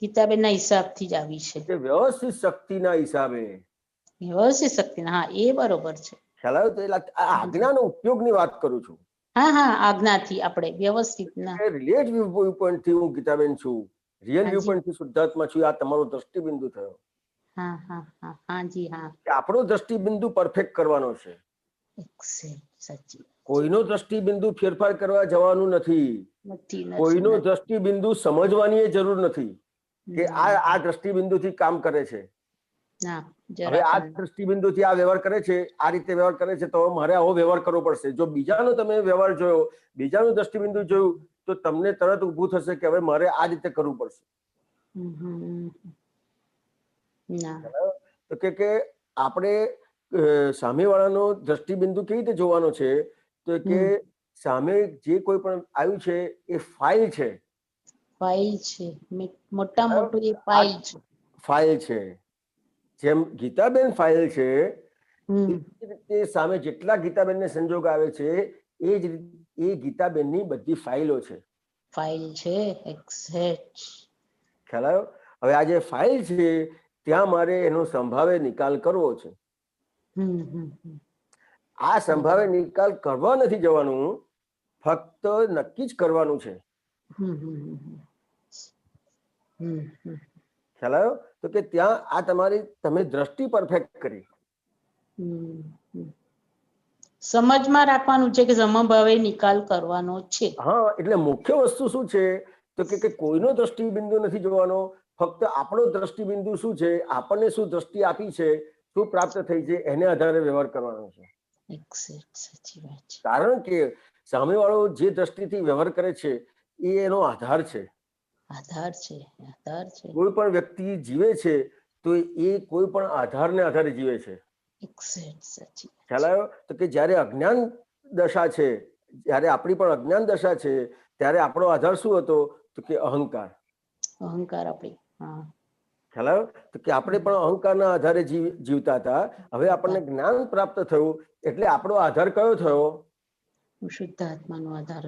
ગીતાબેનના હિસાબથી જ આવી છે. કે વ્યવસ્થિત શક્તિના હિસાબે. વ્યવસ્થિત શક્તિના, હા એ બરોબર છે. ખ્યાલ આવ્યો? તો આજ્ઞાનો ઉપયોગની વાત કરું છું. હા હા આજ્ઞાથી આપણે વ્યવસ્થિત ના. રિલેટિવ વ્યૂ પોઈન્ટ થી હું ગીતાબેન છું, રિયલ વ્યૂ પોઈન્ટ થી શુદ્ધાત્મા છું. આ તમારો દ્રષ્ટિબિંદુ થયો. હા હા હા હાજી હા. આપણો દ્રષ્ટિબિંદુ પરફેક્ટ કરવાનો છે. સાચી. કોઈનો દ્રષ્ટિબિંદુ ફેરફાર કરવા જવાનું નથી. કોઈનો દ્રષ્ટિબિંદુ સમજવાની જરૂર નથી કે આ દ્રષ્ટિબિંદુથી કામ કરે છે. હવે આ દ્રષ્ટિબિંદુથી આ વ્યવહાર કરે છે, આ રીતે વ્યવહાર કરે છે, તો મારે આવો વ્યવહાર કરવો પડશે. જો બીજાનો તમે વ્યવહાર જોયો, બીજાનું દ્રષ્ટિબિંદુ જોયું, તો તમને તરત ઊભું થશે કે હવે મારે આ રીતે કરવું પડશે. તો કે આપણે સામેવાળાનો દ્રષ્ટિબિંદુ કેવી રીતે જોવાનો છે? તો કે સામે જે કોઈ પણ આવ્યું છે એ ફાઇલ છે. ફાઇલ છે, મોટા મોટું એ ફાઇલ છે. ફાઇલ છે. જેમ ગીતાબેન ફાઇલ છે, હમ એ જ રીતે સામે જેટલા ગીતાબેનને સંજોગ આવે છે એ જ એ ગીતાબેનની બધી ફાઇલો છે. ફાઇલ છે, એક્ઝેક્ટ. ખ્યાલ આવ્યો? હવે આ જે ફાઇલ છે ત્યાં મારે એનો સંભાવે નિકાલ કરવો છે. આ સંભાવે નિકાલ કરવા નથી જવાનું, ફક્ત નક્કી જ કરવાનું છે. ખ્યાલ આવ્યો? તો કે ત્યાં આ તમે દ્રષ્ટિ પરફેક્ટ કરી. સમજમાં રાખવાનું છે કે સમભાવે નિકાલ કરવાનો છે. હા, એટલે મુખ્ય વસ્તુ શું છે તો કે કોઈનો દ્રષ્ટિબિંદુ નથી જોવાનો, ફક્ત આપણો દ્રષ્ટિબિંદુ શું છે, આપણને શું દ્રષ્ટિ આપી છે, શું પ્રાપ્ત થઈ છે, એને આધારે વ્યવહાર કરવાનો છે. સાચી વાત છે. કારણ કે સામેવાળો જે દ્રષ્ટિથી વ્યવહાર કરે છે એ એનો આધાર છે. આધાર છે. કોઈ પણ વ્યક્તિ જીવે છે તો એ કોઈ પણ આધારને આધારે જીવે છે. ખ્યાલ આવ્યો? તો કે જ્યારે અજ્ઞાન દશા છે, જ્યારે આપણી પણ અજ્ઞાન દશા છે, ત્યારે આપણો આધાર શું હતો? તો કે અહંકાર. આપણી. ખ્યાલ આવ્યો? તો કે આપણે પણ અહંકારના આધારે જીવતા હતા. હવે આપણને જ્ઞાન પ્રાપ્ત થયું એટલે આપણો આધાર કયો થયો? શુદ્ધાત્માનો આધાર.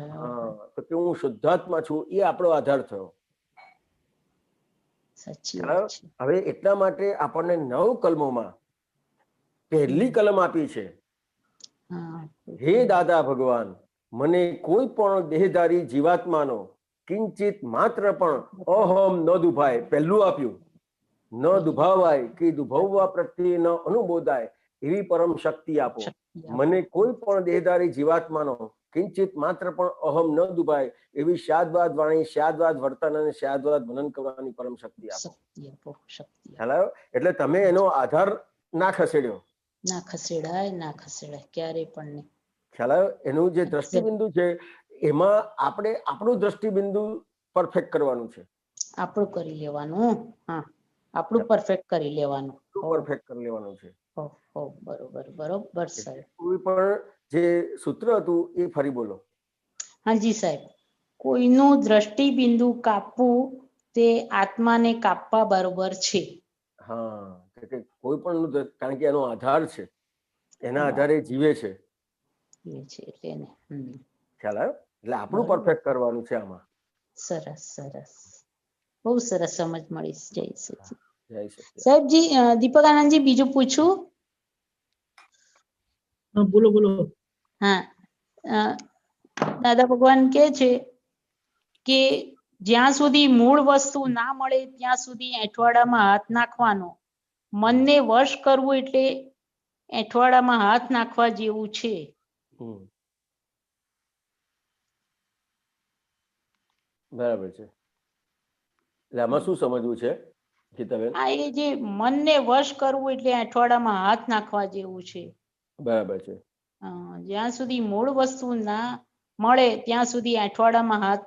તો કે હું શુદ્ધાત્મા છું, એ આપણો આધાર થયો. હવે એટલા માટે આપણને 9 કલમોમાં પહેલી કલમ આપી છે, હે દાદા ભગવાન, મને કોઈ પણ દેહધારી જીવાત્માનો કિંચિત માત્ર પણ અહમ ન દુભાય. પહેલું આપ્યું, ન દુભાવાય કે દુભાવવા પ્રત્યે ન અનુબોધાય એવી પરમ શક્તિ આપો. મને કોઈ પણ દેહધારી જીવાત્માનો કિંચિત માત્ર પણ અહમ ન દુભાય એવી શાદવાદ વાણી, શાદવાદ વર્તન અને શાદવાદ મનન કરવાની પરમ શક્તિ આપો. ખ્યાલ આવ્યો? એટલે તમે એનો આધાર ના ખસેડ્યો. ના ખસેડાય ક્યારે પણ નહીં. ખ્યાલ આવ્યો? એનું જે દ્રષ્ટિબિંદુ છે એમાં આપણે આપણું દ્રષ્ટિબિંદુ પરફેક્ટ કરવાનું છે. આપણું કરી લેવાનું. આપણું પરફેક્ટ કરી લેવાનું. પરફેક્ટ કરી લેવાનું છે. બરોબર સાહેબ. કોઈ પણ જે સૂત્ર હતું એ ફરી બોલો. હાજી સાહેબ. કોઈનું દ્રષ્ટિબિંદુ કાપવું તે આત્માને કાપવા બરોબર છે. હા, કોઈ પણ, કારણ કે એનો આધાર છે, એના આધારે જીવે છે. ખ્યાલ આવ્યો? એટલે આપણું પરફેક્ટ કરવાનું છે આમાં. સરસ. બહુ સરસ સમજ મળી. જય સચિદાનંદ. જય સચિદાનંદ. સાહેબજી, દીપકાનંદજી, બીજું પૂછું? બોલો. દાદા ભગવાન કે છે કે જ્યાં સુધી મૂળ વસ્તુ ના મળે ત્યાં સુધી એંઠવાડામાં હાથ નાખવાનો. મનને વશ કરવું એટલે એંઠવાડામાં હાથ નાખવા જેવું છે. બરાબર છે. એટલે આમાં શું સમજવું છે ગીતાબેન? એ જે મનને વશ કરવું એટલે એંઠવાડામાં હાથ નાખવા જેવું છે. બરાબર છે. જ્યાં સુધી મૂળ વસ્તુ ના મળે ત્યાં સુધી એંઠવાડામાં હાથ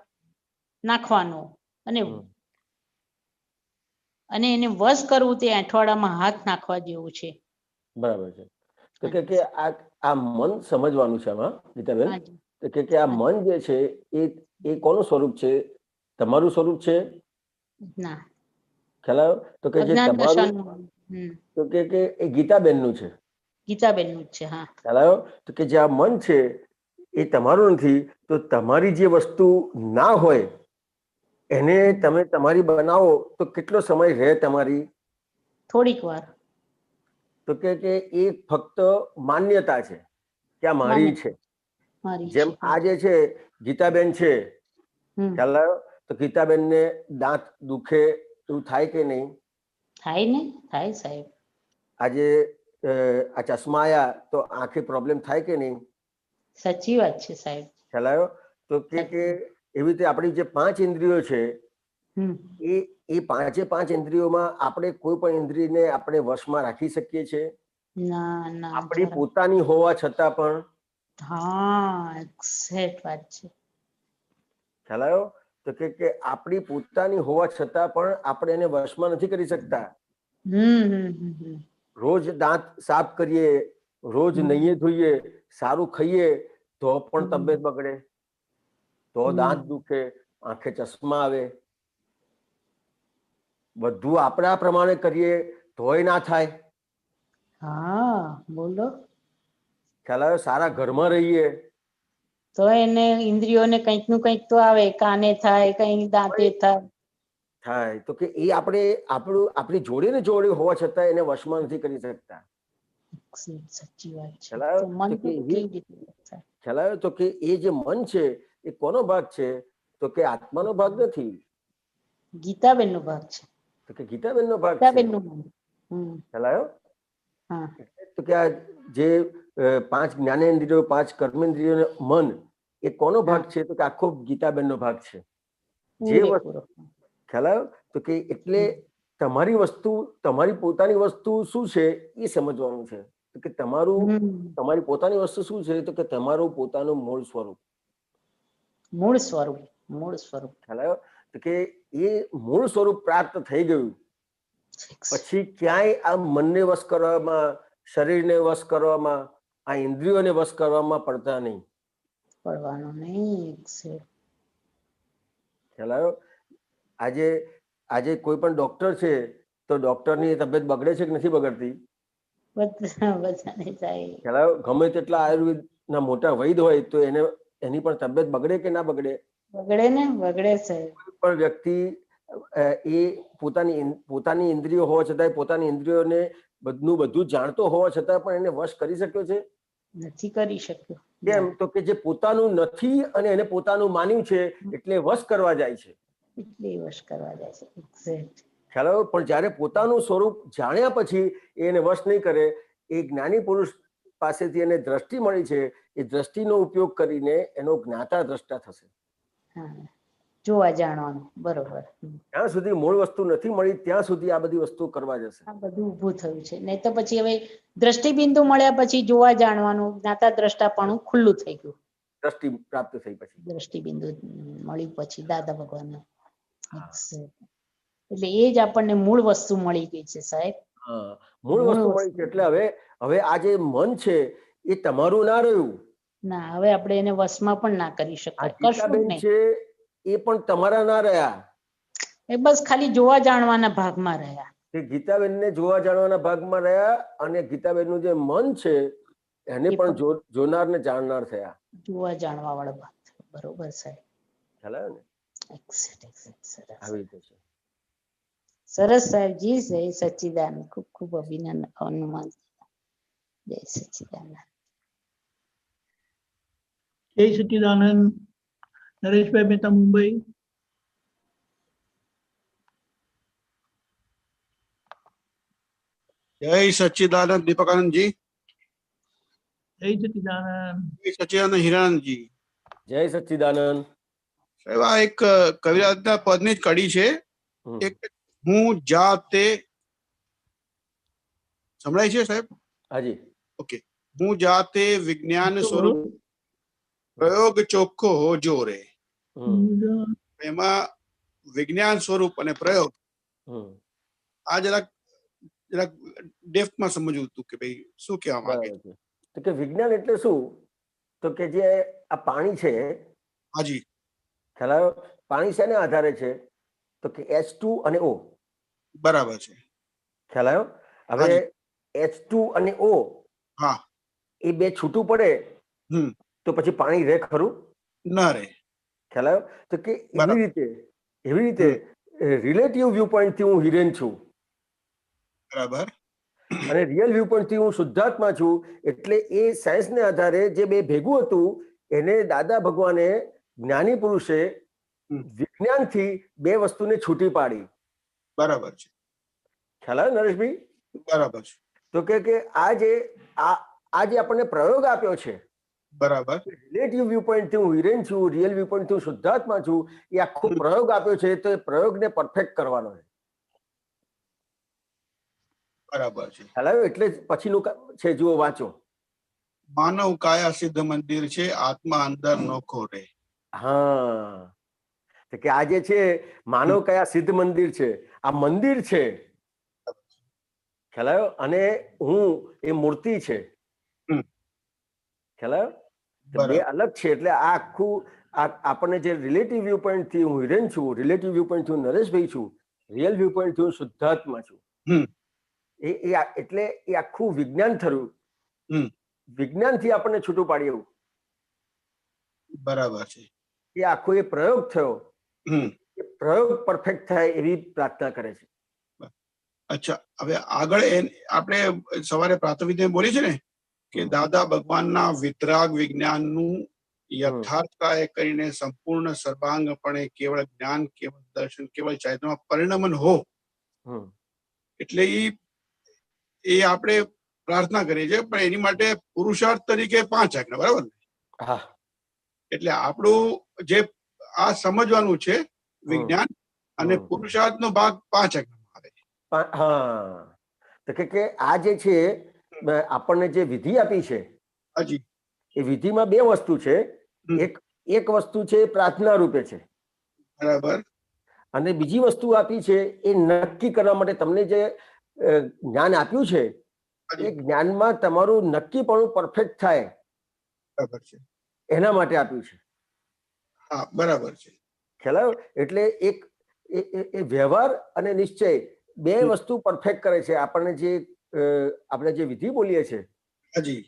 નાખવાનો અને એને વશ કરવું તે એંઠવાડામાં હાથ નાખવા જેવું છે. બરાબર છે. તો કે આ મન સમજવાનું છે આમાં ગીતાબેન. તો કે આ મન જે છે એ કોનું સ્વરૂપ છે? તમારું સ્વરૂપ છે? ના. ખ્યાલ આવ્યો? તો કે જે તમારું, તો કે એ ગીતાબેનનું છે. ગીતાબેનનું જ છે. હા. ખ્યાલ આવ્યો? તો કે જે આ મન છે એ તમારું નથી. તો તમારી જે વસ્તુ ના હોય એને તમે તમારી બનાવો તો કેટલો સમય રહે તમારી? થોડીક વાર. તો કે એ ફક્ત માન્યતા છે કે આ મારી છે. જેમ આ જે છે ગીતાબેન છે, ખ્યાલ આવ્યો? તો ગીતાબેન ને દાંત દુખે એવું થાય કે નહીં? થાય ને. થાય સાહેબ. આજે આ ચશ્મા આયા તો આંખે પ્રોબ્લેમ થાય કે નહીં? સાચી વાત છે સાહેબ. ખ્યાલ આવ્યો? તો કે એવી રીતે આપણી જે 5 ઇન્દ્રિયો છે એ 5 ઇન્દ્રિયોમાં આપણે કોઈ પણ ઇન્દ્રિયને આપણે વશમાં રાખી શકીએ છીએ? ના. આપણી પોતાની હોવા છતાં પણ? એક્ઝેક્ટ વાત છે. ખ્યાલ આવ્યો? તો કે આપણી પોતાની હોવા છતાં પણ આપણે એને વશમાં નથી કરી શકતા. રોજ દાંત સાફ કરીએ, રોજ નહીએ ધોઈએ, સારું ખાઈએ તો પણ તબિયત બગડે, તો દાંત દુખે, આંખે ચશ્મા આવે. બધું આપણા પ્રમાણે કરીએ તોય ના થાય. હા બોલો. ખ્યાલ આવ્યો? સારા ઘરમાં રહીએ તો એને ઇન્દ્રિયોને કંઈક નું કંઈક તો આવે, કાને થાય, કઈ દાંતે થાય, તો કે એ આપણે આપણી જોડે ને જોડે હોવા છતાં એને વશમાં નથી કરી શકતા. સાચી વાત છે. ખ્યાલ આવ્યો? તો મન તો કે તો કેવી રીતે થાય? ખ્યાલ આવ્યો? તો કે એ જે મન છે એ કોનો ભાગ છે? તો કે આત્માનો ભાગ નથી, ગીતાબેન નો ભાગ છે. તો કે ગીતાબેન નો ભાગ છે. ગીતાબેન નું મન. ખ્યાલ આવ્યો? હા. તો કે આ જે 5 જ્ઞાનેન્દ્રિયો, 5 કર્મેન્દ્રિયો, મન એ કોનો ભાગ છે? તો કે આખો ગીતાબેન નો ભાગ છે. જે વસ્તુ ખ્યાલ આવ્યો? તો કે એટલે તમારી વસ્તુ, તમારી પોતાની વસ્તુ શું છે એ સમજવાનું છે. તો કે તમારી પોતાની વસ્તુ શું છે? તો કે તમારું પોતાનું મૂળ સ્વરૂપ. મૂળ સ્વરૂપ. ખ્યાલ આવ્યો? તો કે એ મૂળ સ્વરૂપ પ્રાપ્ત થઈ ગયું પછી ક્યાંય આ મનને વશ કરવામાં, શરીરને વશ કરવામાં, આ ઇન્દ્રિયોને વશ કરવામાં પડતા નહીં. પડવાનું નહીં. ખ્યાલ આવ્યો? આજે કોઈ પણ ડોક્ટર છે તો ડોક્ટરની તબિયત બગડે છે કે નથી બગડતી? બધાને થાય. ખ્યાલ આવ્યો? ગમે તેટલા આયુર્વેદના મોટા વૈદ્ય હોય તો એની પણ તબિયત બગડે કે ના બગડે? બગડે ને, બગડે છે. કોઈ પણ વ્યક્તિ એ પોતાની ઇન્દ્રિયો હોવા છતાં, પોતાની ઇન્દ્રિયોને બધું જાણતો હોવા છતાં પણ એને વશ કરી શક્યો છે? નથી કરી શક્યો. કેમ? તો કે જે પોતાનું નથી અને એને પોતાનું માન્યું છે એટલે વશ કરવા જાય છે. એટલે વશ કરવા જાય છે. એક્ઝેક્ટ. ખ્યાલ આવ્યો? પણ જયારે પોતાનું સ્વરૂપ જાણ્યા પછી એને વશ નહીં કરે, એ જ્ઞાની પુરુષ પાસેથી એને દ્રષ્ટિ મળી છે, એ દ્રષ્ટિનો ઉપયોગ કરીને એનો જ્ઞાતા દ્રષ્ટા થશે. જોવા જાણવાનું. બરોબર. જ્યાં સુધી મૂળ વસ્તુ નથી મળી ત્યાં સુધી આ બધી વસ્તુ કરવા જશે. આ બધું ઊભું થયું છે. નહીં તો પછી હવે દ્રષ્ટિબિંદુ મળ્યા પછી જોવા જાણવાનું, જ્ઞાતા દ્રષ્ટાપણું ખુલ્લું થઈ ગયું. દ્રષ્ટિ પ્રાપ્ત થઈ પછી, દ્રષ્ટિબિંદુ મળ્યું પછી દાદા ભગવાન. એટલે એ જ આપણને મૂળ વસ્તુ મળી ગઈ છે સાહેબ. મૂળ વસ્તુ મળી છે. એટલે હવે આ જે મન છે એ તમારું ના રહ્યું. ના, હવે આપણે એને વશમાં પણ ના કરી શકાય. કશું નહીં છે એ પણ તમારા ના રહ્યા. એ બસ ખાલી જોવા જાણવાના ભાગમાં રહ્યા. એ ગીતાબેન ને જોવા જાણવાના ભાગમાં રહ્યા અને ગીતાબેન નું જે મન છે એને પણ જોનાર ને જાણનાર થયા. જોવા જાણવા વાળા ભાગ. બરોબર સાહેબ. ખ્યાલ આવ્યો ને? આવી રીતે છે. સરસ સાહેબજી. જય સચ્ચિદાનંદ. ખૂબ ખૂબ અભિનંદન. હનુમાન. જય સચ્ચિદાનંદ. જય સચ્ચિદાનંદ. નરેશભાઈ મહેતા, મુંબઈ. જય સચ્ચિદાનંદ દીપકાનંદજી. જય સચ્ચિદાનંદ. જય સચ્ચિદાનંદ હિરાનંદજી. જય સચ્ચિદાનંદ. સાહેબ આ એક કવિરાજના પદની જ કડી છે. એક હું જાતે સંભળાય છે સાહેબ? હાજી. ઓકે. હું જાતે વિજ્ઞાન સ્વરૂપ પ્રયોગ ચોખ્ખો હોજો રે. એમાં વિજ્ઞાન સ્વરૂપ અને પ્રયોગ આ જરાક ડેપ્થમાં સમજવું હતું કે ભાઈ શું કહેવા માંગે છે. તો કે વિજ્ઞાન એટલે શું? તો કે જે આ પાણી છે. હાજી. ખ્યાલ આવ્યો? પાણી શેને આધારે છે? તો કે H2 અને O. બરાબર છે. ખ્યાલ આવ્યો? હવે H2 અને O એ બે છૂટું પડે તો પછી પાણી રહે ખરું? ના રહે. ખ્યાલ આવ્યો? તો કે એવી રીતે રિલેટિવ વ્યૂ પોઈન્ટ થી હું હિરેન છું. બરાબર. અને રિયલ વ્યૂ પોઈન્ટ થી હું શુદ્ધાત્મા છું. એટલે એ સાયન્સ ને આધારે જે બે ભેગું હતું એને દાદા ભગવાને, જ્ઞાની પુરુષે વિજ્ઞાન થી બે વસ્તુને છૂટી પાડી. બરાબર છે. ખ્યાલ આવ્યો નરેશભાઈ? બરાબર છે. તો કે આ જે આપણને પ્રયોગ આપ્યો છે, બરાબર, રિલેટિવ વ્યૂ પોઈન્ટ થી હું હિરેન છું, રિયલ વ્યૂ પોઈન્ટ થી હું શુદ્ધાત્મા છું, એ આખો પ્રયોગ આપ્યો છે તો એ પ્રયોગને પરફેક્ટ કરવાનો છે. બરાબર છે. ખ્યાલ આવ્યો? એટલે પછીનું છે, જુઓ વાંચો. માનવ કાયા સિદ્ધ મંદિર છે, આત્મા અંદર નોખો રે. હા, કે આ જે છે માનવ કયા સિદ્ધ મંદિર છે, આ મંદિર છે. ખ્યાલ આવ્યો? અને હું એ મૂર્તિ છે. ખ્યાલ આવ્યો? તો બે અલગ છે. એટલે આ આખું આપણને જે રિલેટિવ વ્યૂ પોઈન્ટ થી હું હિરેન છું, રિલેટિવ વ્યૂ પોઈન્ટ થી હું નરેશભાઈ છું, રિયલ વ્યૂ પોઈન્ટ થી હું શુદ્ધાત્મા છું. એટલે એ આખું વિજ્ઞાન થયું. વિજ્ઞાનથી આપણને છૂટું પાડી એવું. બરાબર છે. એ આખો એ પ્રયોગ થયો. એ પ્રયોગ પરફેક્ટ થાય એવી પ્રાર્થના કરે છે. અચ્છા, હવે આગળ આપણે સવારે પ્રાતઃવિધિ બોલી છે ને કે દાદા ભગવાનના વિતરાગ વિજ્ઞાનનું યથાર્થતા કરીને સંપૂર્ણ સર્વાંગપણે કેવળ જ્ઞાન, કેવળ દર્શન, કેવળ ચૈતન્યમાં પરિણમન હો. એટલે એ આપણે પ્રાર્થના કરીએ છીએ, પણ એની માટે પુરુષાર્થ તરીકે 5 આજ્ઞા, બરાબર ને? એટલે આપણું જે આ સમજવાનું છે વિજ્ઞાન અને પુરુષાર્થનો ભાગ 5 આજ્ઞામાં આવે છે. તો કે આ જે છે આપણને જે વિધિ આપી છે, હજી એ વિધિમાં 2 વસ્તુ છે. એક વસ્તુ છે પ્રાર્થના રૂપે છે, બરાબર, અને બીજી વસ્તુ આપી છે એ નક્કી કરવા માટે તમને જે જ્ઞાન આપ્યું છે એ જ્ઞાનમાં તમારું નક્કીપણું પરફેક્ટ થાય, બરાબર છે, એના માટે આપ્યું છે. હા, બરાબર છે. ખ્યાલ આવ્યો? એટલે એક એ વ્યવહાર અને નિશ્ચય 2 વસ્તુ પરફેક્ટ કરે છે. આપણે જે વિધિ બોલીએ છીએ હજી,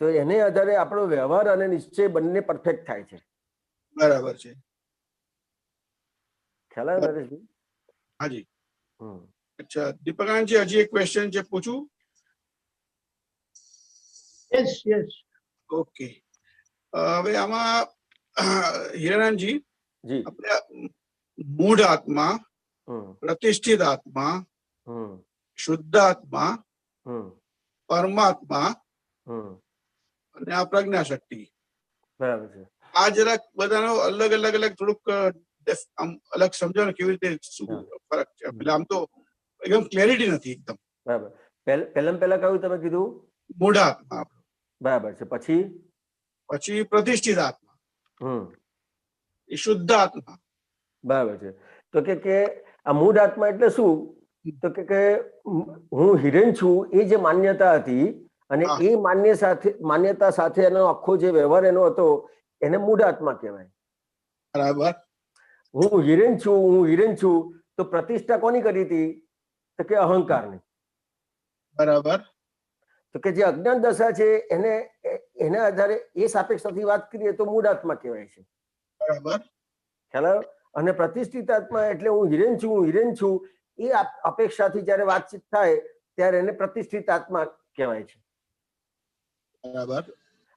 તો એને આધારે આપણો વ્યવહાર અને નિશ્ચય બંને પરફેક્ટ થાય છે. બરાબર છે. ખ્યાલ આવ્યો નરેશભાઈ? હાજી. અચ્છા, દીપકાનંદજી, હજી એક ક્વેશ્ચન છે, પૂછું? Yes yes. ઓકે. હવે આમાં હિરાનંદજી, આપણે મૂળ આત્મા, પ્રતિષ્ઠિત આત્મા, શુદ્ધ આત્મા, પરમાત્મા અને આ પ્રજ્ઞા શક્તિ, બરાબર છે. આ જરાક બધાનો અલગ અલગ થોડુંક અલગ સમજાવો કેવી રીતે શું ફરક છે. એટલે આમ તો એકદમ ક્લેરિટી નથી એકદમ. બરાબર. પહેલા કયું તમે કીધું? મૂળ આત્મા. બરાબર છે. પછી પ્રતિષ્ઠિત આત્મા, એ શુદ્ધ આત્મા. બરાબર છે. તો કે આ મૂળ આત્મા એટલે શું? તો કે હું હિરેન છું એ જે માન્યતા હતી, અને એ માન્યતા સાથે એનો આખો જે વ્યવહાર એનો હતો એને મૂળ આત્મા કહેવાય. બરાબર. હું હિરેન છું તો પ્રતિષ્ઠા કોની કરી હતી? તો કે અહંકારની. બરાબર. તો કે જે અજ્ઞાન દશા છે એના આધારે એ સાપેક્ષથી વાત કરીએ તો મૂળ આત્મા કહેવાય છે. બરાબર. ખ્યાલ આવ્યો? અને પ્રતિષ્ઠિત આત્મા એટલે હું હિરેન છું એ અપેક્ષાથી જયારે વાતચીત થાય ત્યારે એને પ્રતિષ્ઠિત આત્મા કહેવાય છે. બરાબર.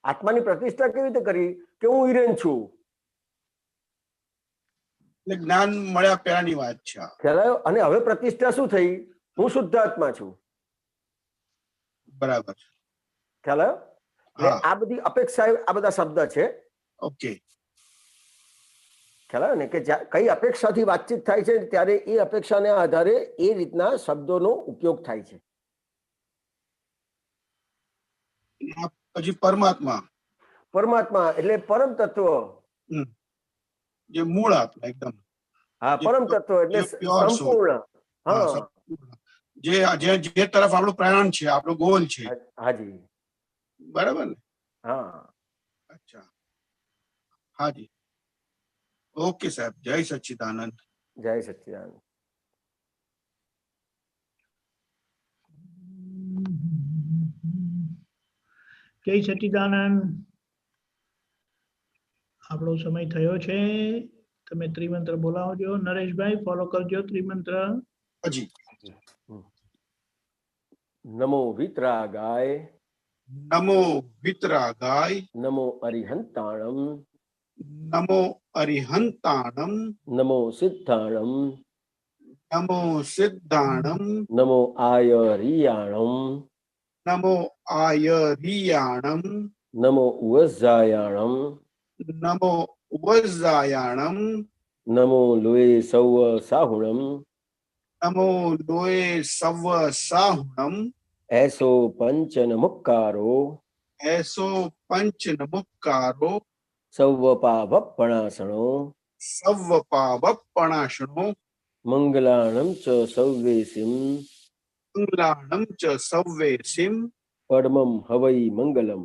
આત્માની પ્રતિષ્ઠા કેવી રીતે કરી? કે હું હિરેન છું. જ્ઞાન મળ્યા પહેલાની વાત છે. ખ્યાલ આવ્યો? અને હવે પ્રતિષ્ઠા શું થઈ? હું શુદ્ધ આત્મા છું. બરાબર. ખ્યાલ આવ્યો? આ બધી અપેક્ષા, આ બધા શબ્દ છે. ઓકે. ખ્યાલ આવ્યો ને? કે કઈ અપેક્ષાથી વાતચીત થાય છે ત્યારે એ અપેક્ષાને આધારે એ રીતના શબ્દોનો ઉપયોગ થાય છે. પછી પરમાત્મા એટલે પરમ તત્વ, જે મૂળ આત્મા એકદમ. હા, પરમ તત્વ એટલે સંપૂર્ણ. હા, જે તરફ આપણું પ્રયાણ છે, આપણો ગોલ છે. હાજી. બરાબર ને? હા. અચ્છા, હાજી. ઓકે સાહેબ, જય સચ્ચિદાનંદ. જય સચ્ચિદાનંદ. જય સચ્ચિદાનંદ. આપણો સમય થયો છે. તમે ત્રિમંત્ર બોલાવજો. નરેશભાઈ ફોલો કરજો ત્રિમંત્ર. હજી. નમો વિતરાગાય, નમો વિતરાગાય, નમો અરિહંતાણમ, નમો અરિહંતાણમ, નમો સિદ્ધાણમ, નમો સિદ્ધાણમ, નમો આયરિયાણમ, નમો આયરિયાણમ, નમો ઉવઝાયાણમ, નમો ઉવઝાયાણમ, નમો લોય સૌ સાહુણમ, નમો લોય સવ સાહુણમ, એસો પંચ નમુક્કારો, એસો પંચ નમુક્કારો, સૌવપાવપણાસણો, સવ્વપાવપણાસણો, મંગલાણમ ચ સૌવેસિમ, મંગલાણમ ચ સવ્વે સિમ પડમમ હવૈ મંગલમ.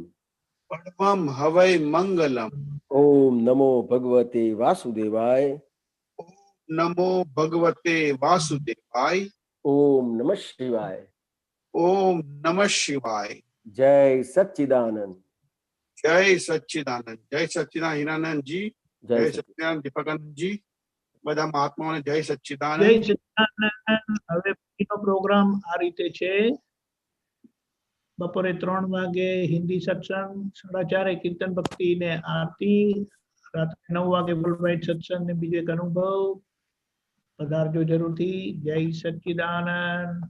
પરમમ હવૈ મંગલમ. ઓમ નમો ભગવતે વાસુદેવાય. નમો ભગવતે વાસુદેવાય. ઓમ નમઃ શિવાય. ઓમ નમઃ શિવાય. જય સચ્ચિદાનંદ. જય સચ્ચિદાનંદ. જય સચ્ચિદાનંદ હિરાનંદજી. જય જય સચ્ચિદાનંદ. સચ્ચિદાનંદ દીપકાનંદજી. બધા મહાત્માઓને જય જય સચ્ચિદાનંદ. સચ્ચિદાનંદ. હવે પછીનો પ્રોગ્રામ આ રીતે છે. બપોરે 3 વાગે હિન્દી સત્સંગ, 4:30 કીર્તન ભક્તિ ને આરતી, રાત્રે 9 વાગે વર્લ્ડ વાઇડ સત્સંગ ને બીજો એક અનુભવ. પધારજો જરૂરથી. જય સચ્ચિદાનંદ.